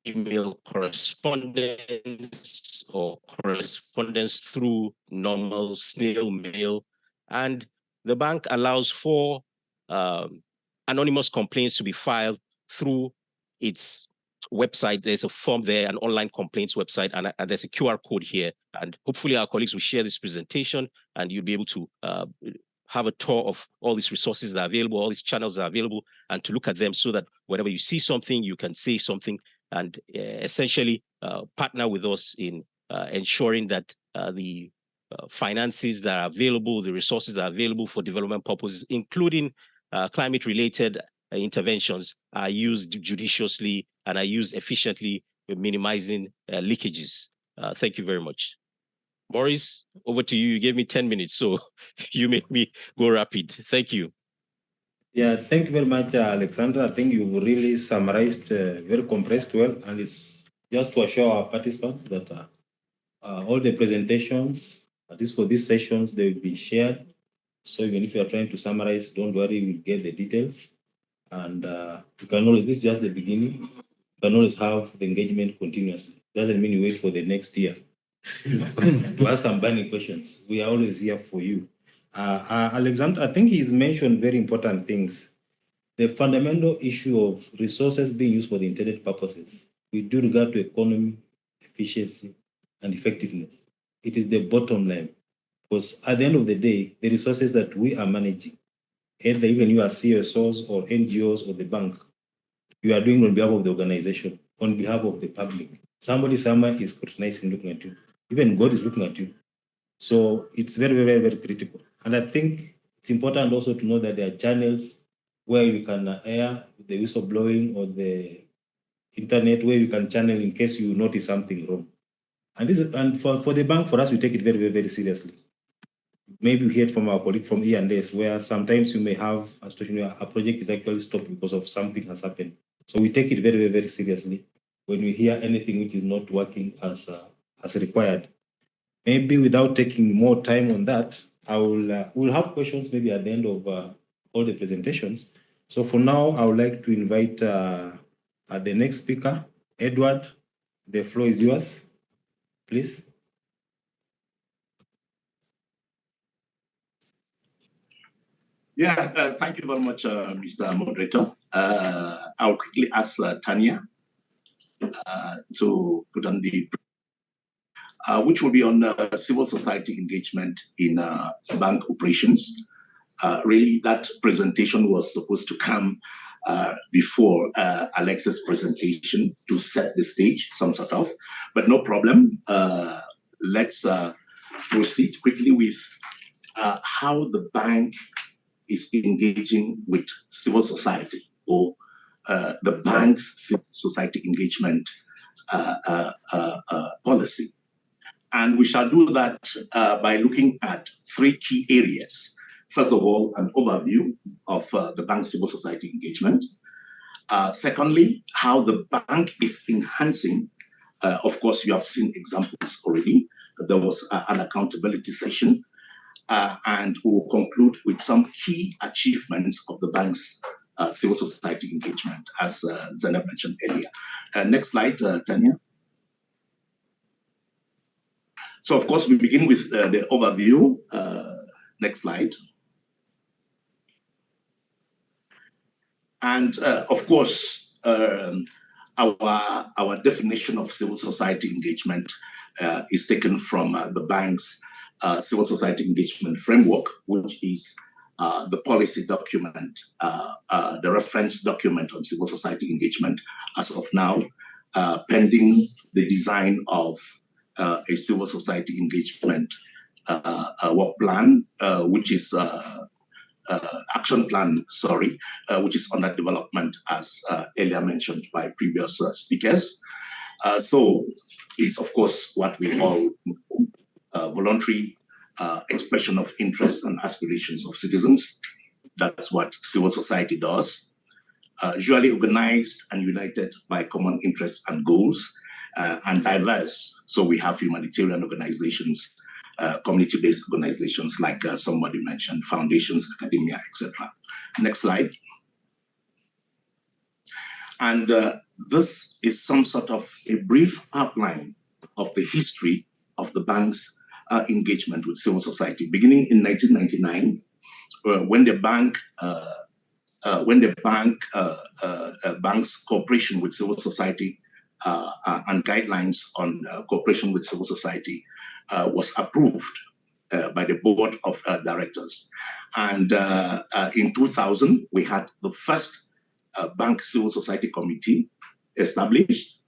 email correspondence or correspondence through normal snail mail. And the bank allows for anonymous complaints to be filed through its website. There's a form there, an online complaints website, and there's a QR code here. And hopefully our colleagues will share this presentation, and you'll be able to have a tour of all these resources that are available, all these channels that are available, and to look at them so that whenever you see something, you can say something, and essentially partner with us in ensuring that the finances that are available, the resources that are available for development purposes, including climate-related interventions, are used judiciously and are used efficiently, minimizing leakages. Thank you very much. Maurice, over to you. You gave me 10 minutes, so you made me go rapid. Thank you. Yeah, thank you very much, Alexander. I think you've really summarized very compressed well, and it's just to assure our participants that all the presentations, at least for these sessions, they will be shared. So even if you are trying to summarize, don't worry, we'll get the details. And you can always, this is just the beginning. can always have the engagement continuously. Doesn't mean you wait for the next year to ask some burning questions. We are always here for you. Alexander, I think he's mentioned very important things. The fundamental issue of resources being used for the intended purposes, with due regard to economy, efficiency, and effectiveness. It is the bottom line. Because at the end of the day, the resources that we are managing, either even you are CSOs or NGOs or the bank, you are doing on behalf of the organization, on behalf of the public. Somebody somewhere is scrutinizing, looking at you. Even God is looking at you. So it's very, very, very critical. And I think it's important also to know that there are channels where you can air the whistleblowing or the internet where you can channel in case you notice something wrong. And for the bank, for us, we take it very, very, very seriously. Maybe we heard from our colleague from E&S where sometimes you may have a situation where a project is actually stopped because of something has happened. So we take it very, very, very seriously when we hear anything which is not working as required. Maybe without taking more time on that, we'll have questions maybe at the end of all the presentations. So for now, I would like to invite the next speaker, Edward. The floor is yours, please. Yeah, thank you very much, Mr. Moderator. I'll quickly ask Tanya to put on the which will be on civil society engagement in bank operations. Really, that presentation was supposed to come before Alex's presentation to set the stage, some sort of, but no problem. Let's proceed quickly with how the bank is engaging with civil society, or the bank's civil society engagement policy. And we shall do that by looking at three key areas. First of all, an overview of the bank's civil society engagement. Secondly, how the bank is enhancing. Of course, you have seen examples already. There was an accountability session. And we'll conclude with some key achievements of the bank's civil society engagement, as Zainab mentioned earlier. Next slide, Tanya. So, of course, we begin with the overview. Next slide. And, of course, our definition of civil society engagement is taken from the bank's civil society engagement framework, which is the policy document, the reference document on civil society engagement as of now, pending the design of a civil society engagement work plan, which is action plan, which is under development, as earlier mentioned by previous speakers. So it's, of course, what we call voluntary expression of interests and aspirations of citizens. That's what civil society does. Usually organized and united by common interests and goals, and diverse. So we have humanitarian organizations, community-based organizations like somebody mentioned, foundations, academia, etc. Next slide. And this is some sort of a brief outline of the history of the bank's engagement with civil society, beginning in 1999, when the bank's cooperation with civil society and guidelines on cooperation with civil society was approved by the board of directors. And in 2000, we had the first bank civil society committee established.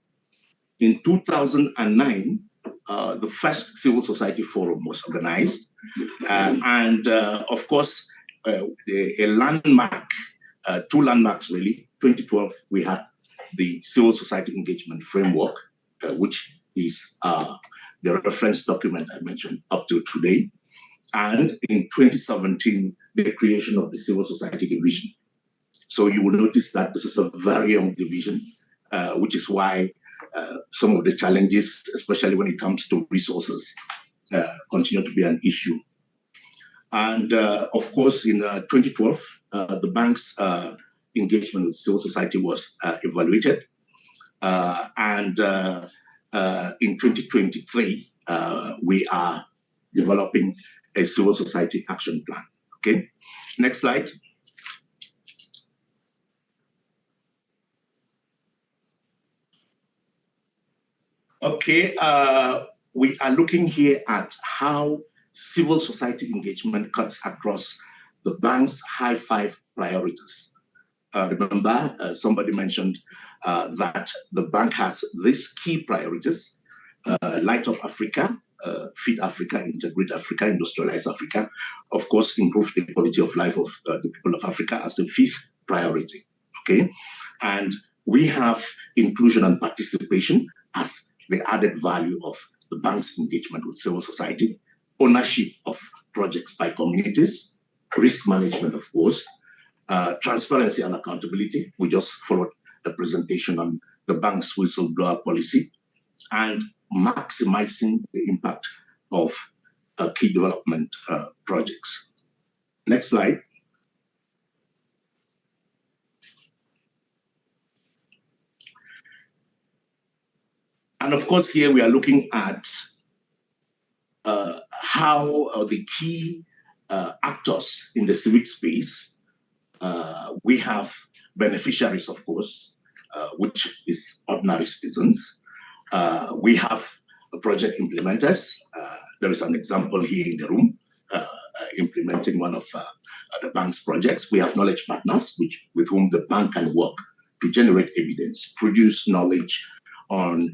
In 2009, the first civil society forum was organized. And of course, a landmark, two landmarks really. 2012, we had the civil society engagement framework, which is the reference document I mentioned up to today. And in 2017, the creation of the civil society division. So you will notice that this is a very young division, which is why some of the challenges, especially when it comes to resources, continue to be an issue. And of course, in 2012, the bank's engagement with civil society was evaluated. And in 2023, we are developing a civil society action plan. Okay, next slide. Okay, we are looking here at how civil society engagement cuts across the bank's high five priorities. Remember, somebody mentioned that the bank has these key priorities: light up Africa, feed Africa, integrate Africa, industrialize Africa, of course, improve the quality of life of the people of Africa as a fifth priority. Okay, and we have inclusion and participation as the added value of the bank's engagement with civil society, ownership of projects by communities, risk management, of course, transparency and accountability. We just followed the presentation on the bank's whistleblower policy, and maximizing the impact of key development projects. Next slide. And of course, here we are looking at how the key actors in the civic space, we have beneficiaries, of course, which is ordinary citizens. We have project implementers. There is an example here in the room, implementing one of the bank's projects. We have knowledge partners, with whom the bank can work to generate evidence, produce knowledge on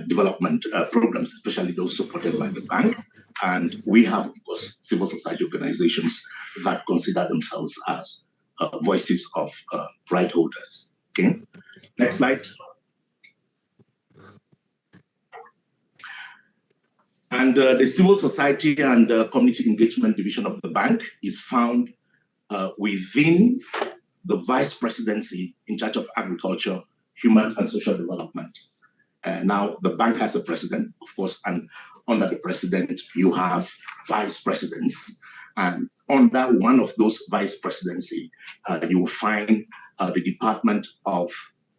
development programs, especially those supported by the bank. And we have, of course, civil society organizations that consider themselves as voices of right holders. Okay, next slide. And the civil society and community engagement division of the bank is found within the vice presidency in charge of agriculture, human and social development. Now, the bank has a president, of course, and under the president, you have vice presidents. And under one of those vice presidency, you will find the Department of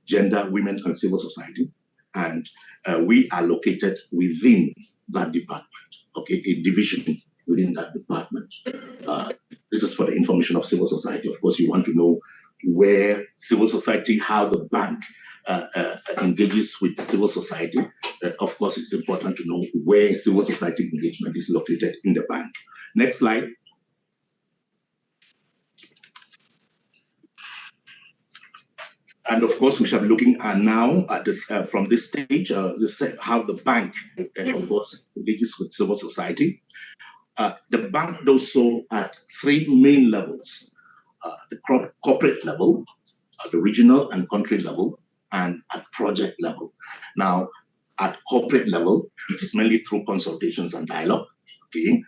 Gender, Women, and Civil Society. And we are located within that department, okay, a division within that department. This is for the information of civil society. Of course, you want to know where civil society, how the bank engages with civil society. Of course, it's important to know where civil society engagement is located in the bank. Next slide. And of course, we shall be looking at now at this from this stage, how the bank, of course, engages with civil society. The bank does so at three main levels: the corporate level, the regional and country level, and at project level. Now, at corporate level, it is mainly through consultations and dialogue, okay,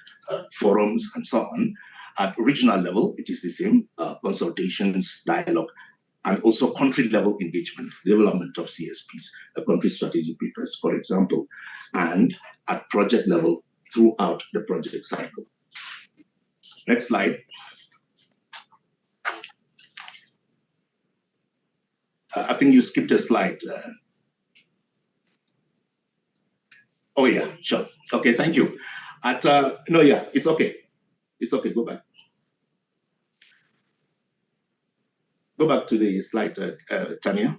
forums, and so on. At regional level, it is the same, consultations, dialogue, and also country-level engagement, development of CSPs, country strategy papers, for example, and at project level throughout the project cycle. Next slide. I think you skipped a slide. Oh yeah, sure. Okay, thank you. No, yeah, it's okay. It's okay, go back. Go back to the slide, Tanya.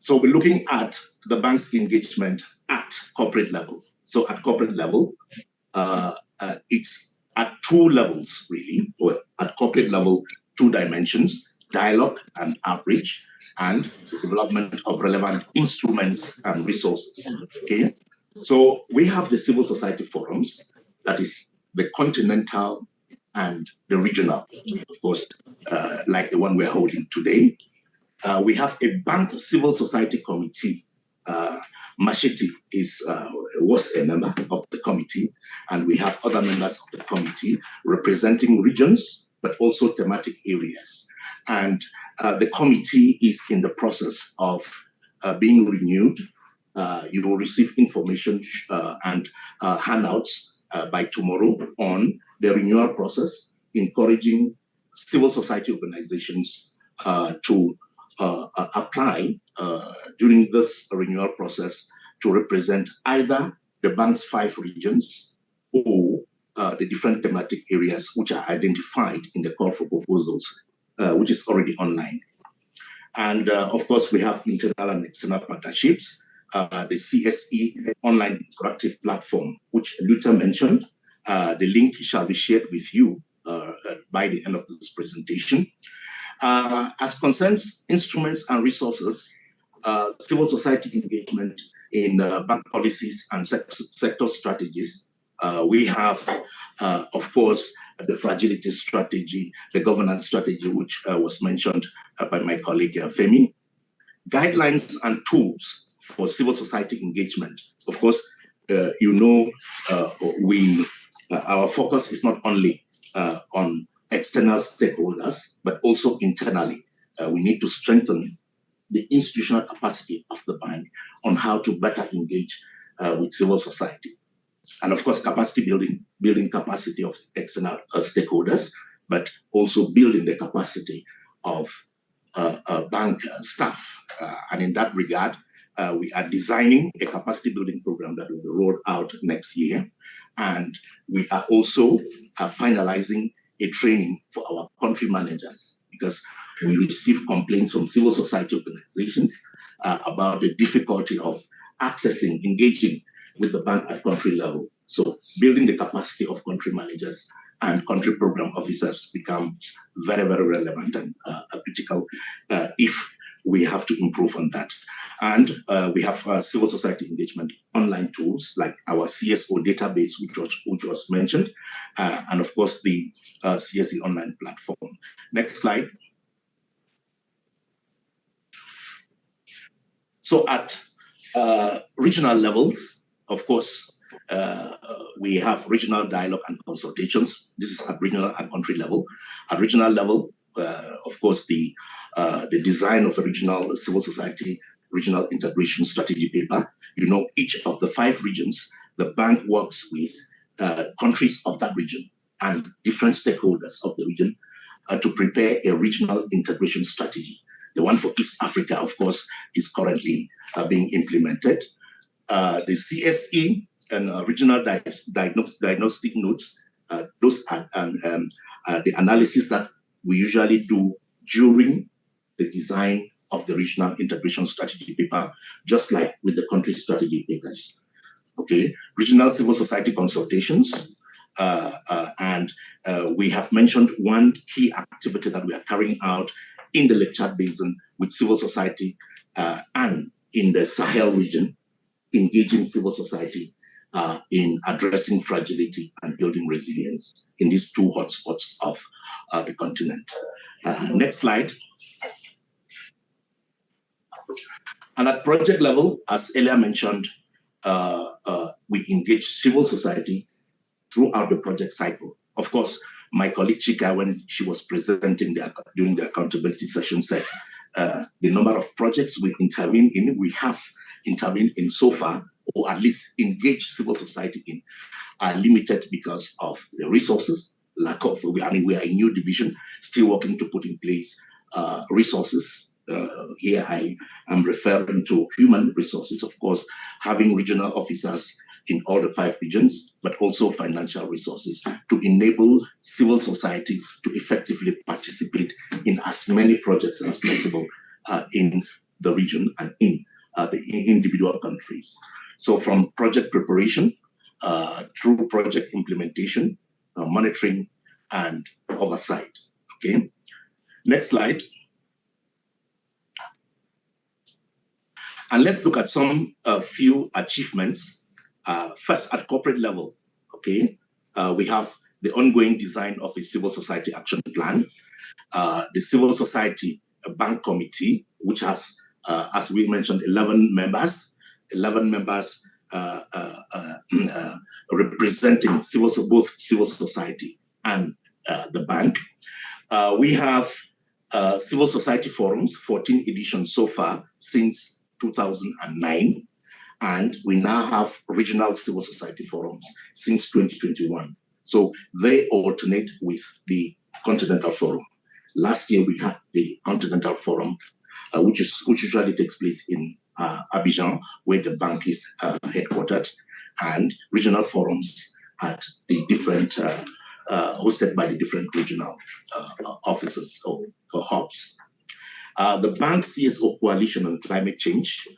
So we're looking at the bank's engagement at corporate level. So at corporate level, it's at two levels, really. Well, at corporate level, two dimensions: dialogue and outreach, and the development of relevant instruments and resources. Okay, so we have the civil society forums, that is the continental and the regional, of course, like the one we're holding today. We have a bank civil society committee. Masheti was a member of the committee, and we have other members of the committee representing regions, but also thematic areas. And the committee is in the process of being renewed. You will receive information and handouts by tomorrow on the renewal process, encouraging civil society organizations to apply during this renewal process to represent either the bank's 5 regions or the different thematic areas which are identified in the call for proposals, which is already online. And of course, we have internal and external partnerships, the CSE online interactive platform, which Luther mentioned. The link shall be shared with you by the end of this presentation. As concerns instruments and resources, civil society engagement in bank policies and sector strategies, we have, of course, the fragility strategy, the governance strategy, which was mentioned by my colleague Femi. Guidelines and tools for civil society engagement. Of course, our focus is not only on external stakeholders, but also internally. We need to strengthen the institutional capacity of the bank on how to better engage with civil society. And of course, capacity building capacity of external stakeholders, but also building the capacity of bank staff. And in that regard, we are designing a capacity building program that will be rolled out next year. And we are also finalizing a training for our country managers, because we receive complaints from civil society organizations about the difficulty of accessing, engaging with the bank at country level. So building the capacity of country managers and country program officers becomes very, very relevant and critical if we have to improve on that. And we have civil society engagement online tools like our CSO database, which was mentioned, and of course the CSE online platform. Next slide. So at regional levels, of course, we have regional dialogue and consultations. This is at regional and country level. At regional level, of course, the design of a regional civil society regional integration strategy paper. Each of the 5 regions, the bank works with countries of that region and different stakeholders of the region to prepare a regional integration strategy. The one for East Africa, of course, is currently being implemented. The CSE and regional diagnostic notes, those are the analysis that we usually do during the design of the regional integration strategy paper, just like with the country strategy papers. Okay, regional civil society consultations, and we have mentioned one key activity that we are carrying out in the Lake Chad Basin with civil society and in the Sahel region, engaging civil society in addressing fragility and building resilience in these 2 hotspots of the continent. Next slide. And at project level, as earlier mentioned, we engage civil society throughout the project cycle. Of course, my colleague Chika, when she was presenting during the accountability session, said the number of projects we intervene in, we have intervened in so far, or at least engage civil society in, are limited because of the resources, lack of, we are a new division, still working to put in place resources. Here I am referring to human resources, of course, having regional officers in all the 5 regions, but also financial resources to enable civil society to effectively participate in as many projects as possible in the region and in the individual countries. So from project preparation through project implementation, monitoring, and oversight. Okay, next slide. And let's look at some few achievements. First, at corporate level, okay, we have the ongoing design of a civil society action plan, the civil society bank committee, which has, as we mentioned, 11 members representing both civil society and the bank. We have civil society forums, 14 editions so far since 2009, and we now have regional civil society forums since 2021. So they alternate with the Continental Forum. Last year we had the Continental Forum which usually takes place in Abidjan, where the bank is headquartered, and regional forums at the different hosted by the different regional offices or hubs. The Bank CSO Coalition on Climate Change.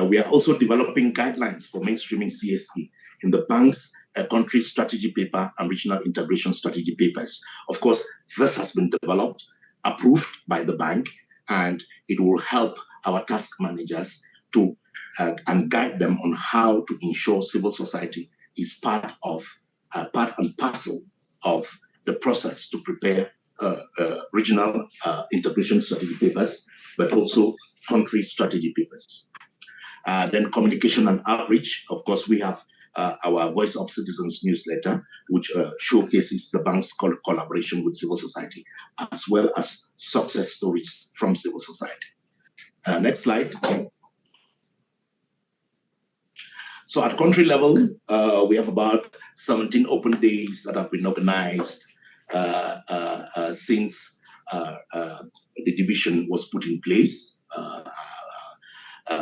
We are also developing guidelines for mainstreaming CSE in the bank's country strategy paper and regional integration strategy papers. Of course, this has been developed, approved by the bank, and it will help our task managers to and guide them on how to ensure civil society is part and parcel of the process to prepare regional integration strategy papers, but also country strategy papers. Then communication and outreach. Of course, we have our Voice of Citizens newsletter, which showcases the bank's collaboration with civil society, as well as success stories from civil society. Next slide. So at country level, we have about 17 open days that have been organized since the division was put in place.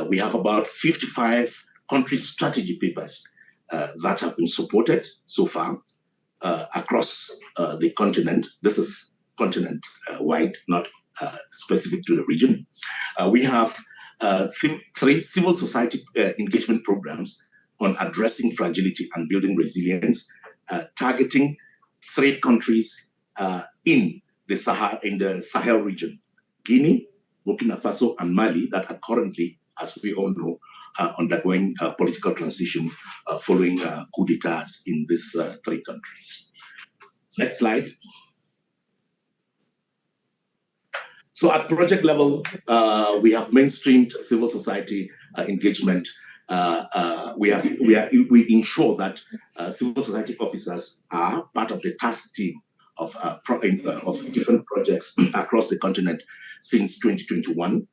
We have about 55 country strategy papers that have been supported so far across the continent. This is continent-wide, not specific to the region. We have 3 civil society engagement programs on addressing fragility and building resilience, targeting 3 countries in the Sahel region: Guinea, Burkina Faso, and Mali, that are currently, as we all know, undergoing political transition following coup d'etats in these 3 countries. Next slide. So at project level, we have mainstreamed civil society engagement. We ensure that civil society officers are part of the task team of different projects across the continent since 2021.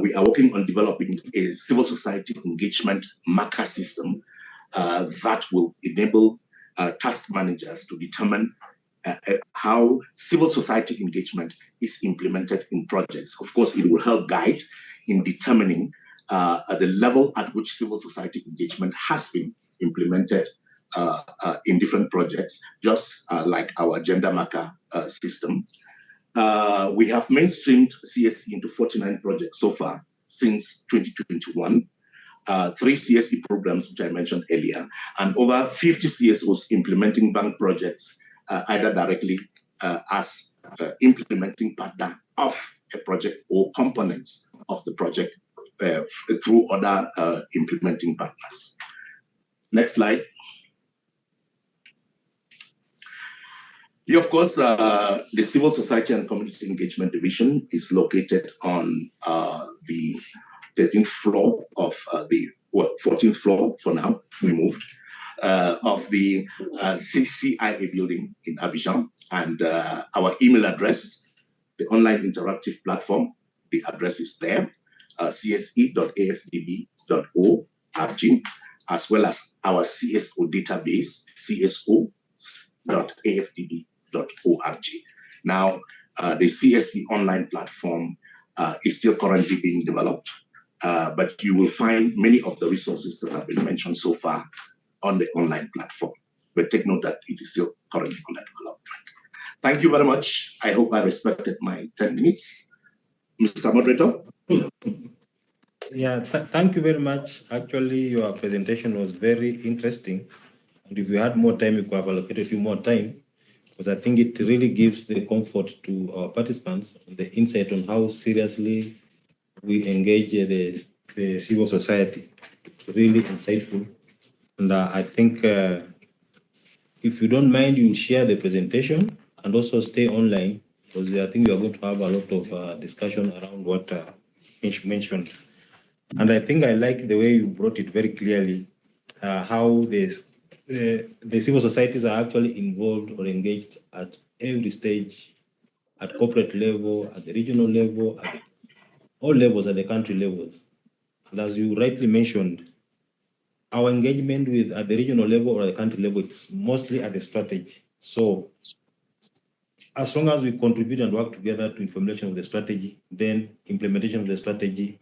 We are working on developing a civil society engagement marker system that will enable task managers to determine how civil society engagement is implemented in projects. Of course, it will help guide in determining the level at which civil society engagement has been implemented in different projects, just like our gender marker system. We have mainstreamed CSE into 49 projects so far since 2021, 3 CSE programs, which I mentioned earlier, and over 50 CSOs implementing bank projects, either directly as implementing partner of a project or components of the project through other implementing partners. Next slide. Here, of course, the Civil Society and Community Engagement Division is located on the 13th floor of the 14th floor for now, we moved, of the CCIA building in Abidjan. And our email address, the online interactive platform, the address is there, cse.afdb.org, as well as our CSO database, cso.afdb.org. Now, the CSE online platform is still currently being developed, but you will find many of the resources that have been mentioned so far on the online platform. But take note that it is still currently under development. Thank you very much. I hope I respected my 10 minutes. Mr. Moderator. Yeah, thank you very much. Actually, your presentation was very interesting. And if we had more time, we could have allocated you more time, because I think it really gives the comfort to our participants, the insight on how seriously we engage the civil society. It's really insightful. And I think if you don't mind, you share the presentation and also stay online, because I think we are going to have a lot of discussion around what Mitch mentioned. And I think I like the way you brought it very clearly, how the civil societies are actually involved or engaged at every stage, at corporate level, at the regional level, at all levels, at the country levels. And as you rightly mentioned, our engagement at the regional level or at the country level, it's mostly at the strategy. So as long as we contribute and work together to formulation of the strategy, then implementation of the strategy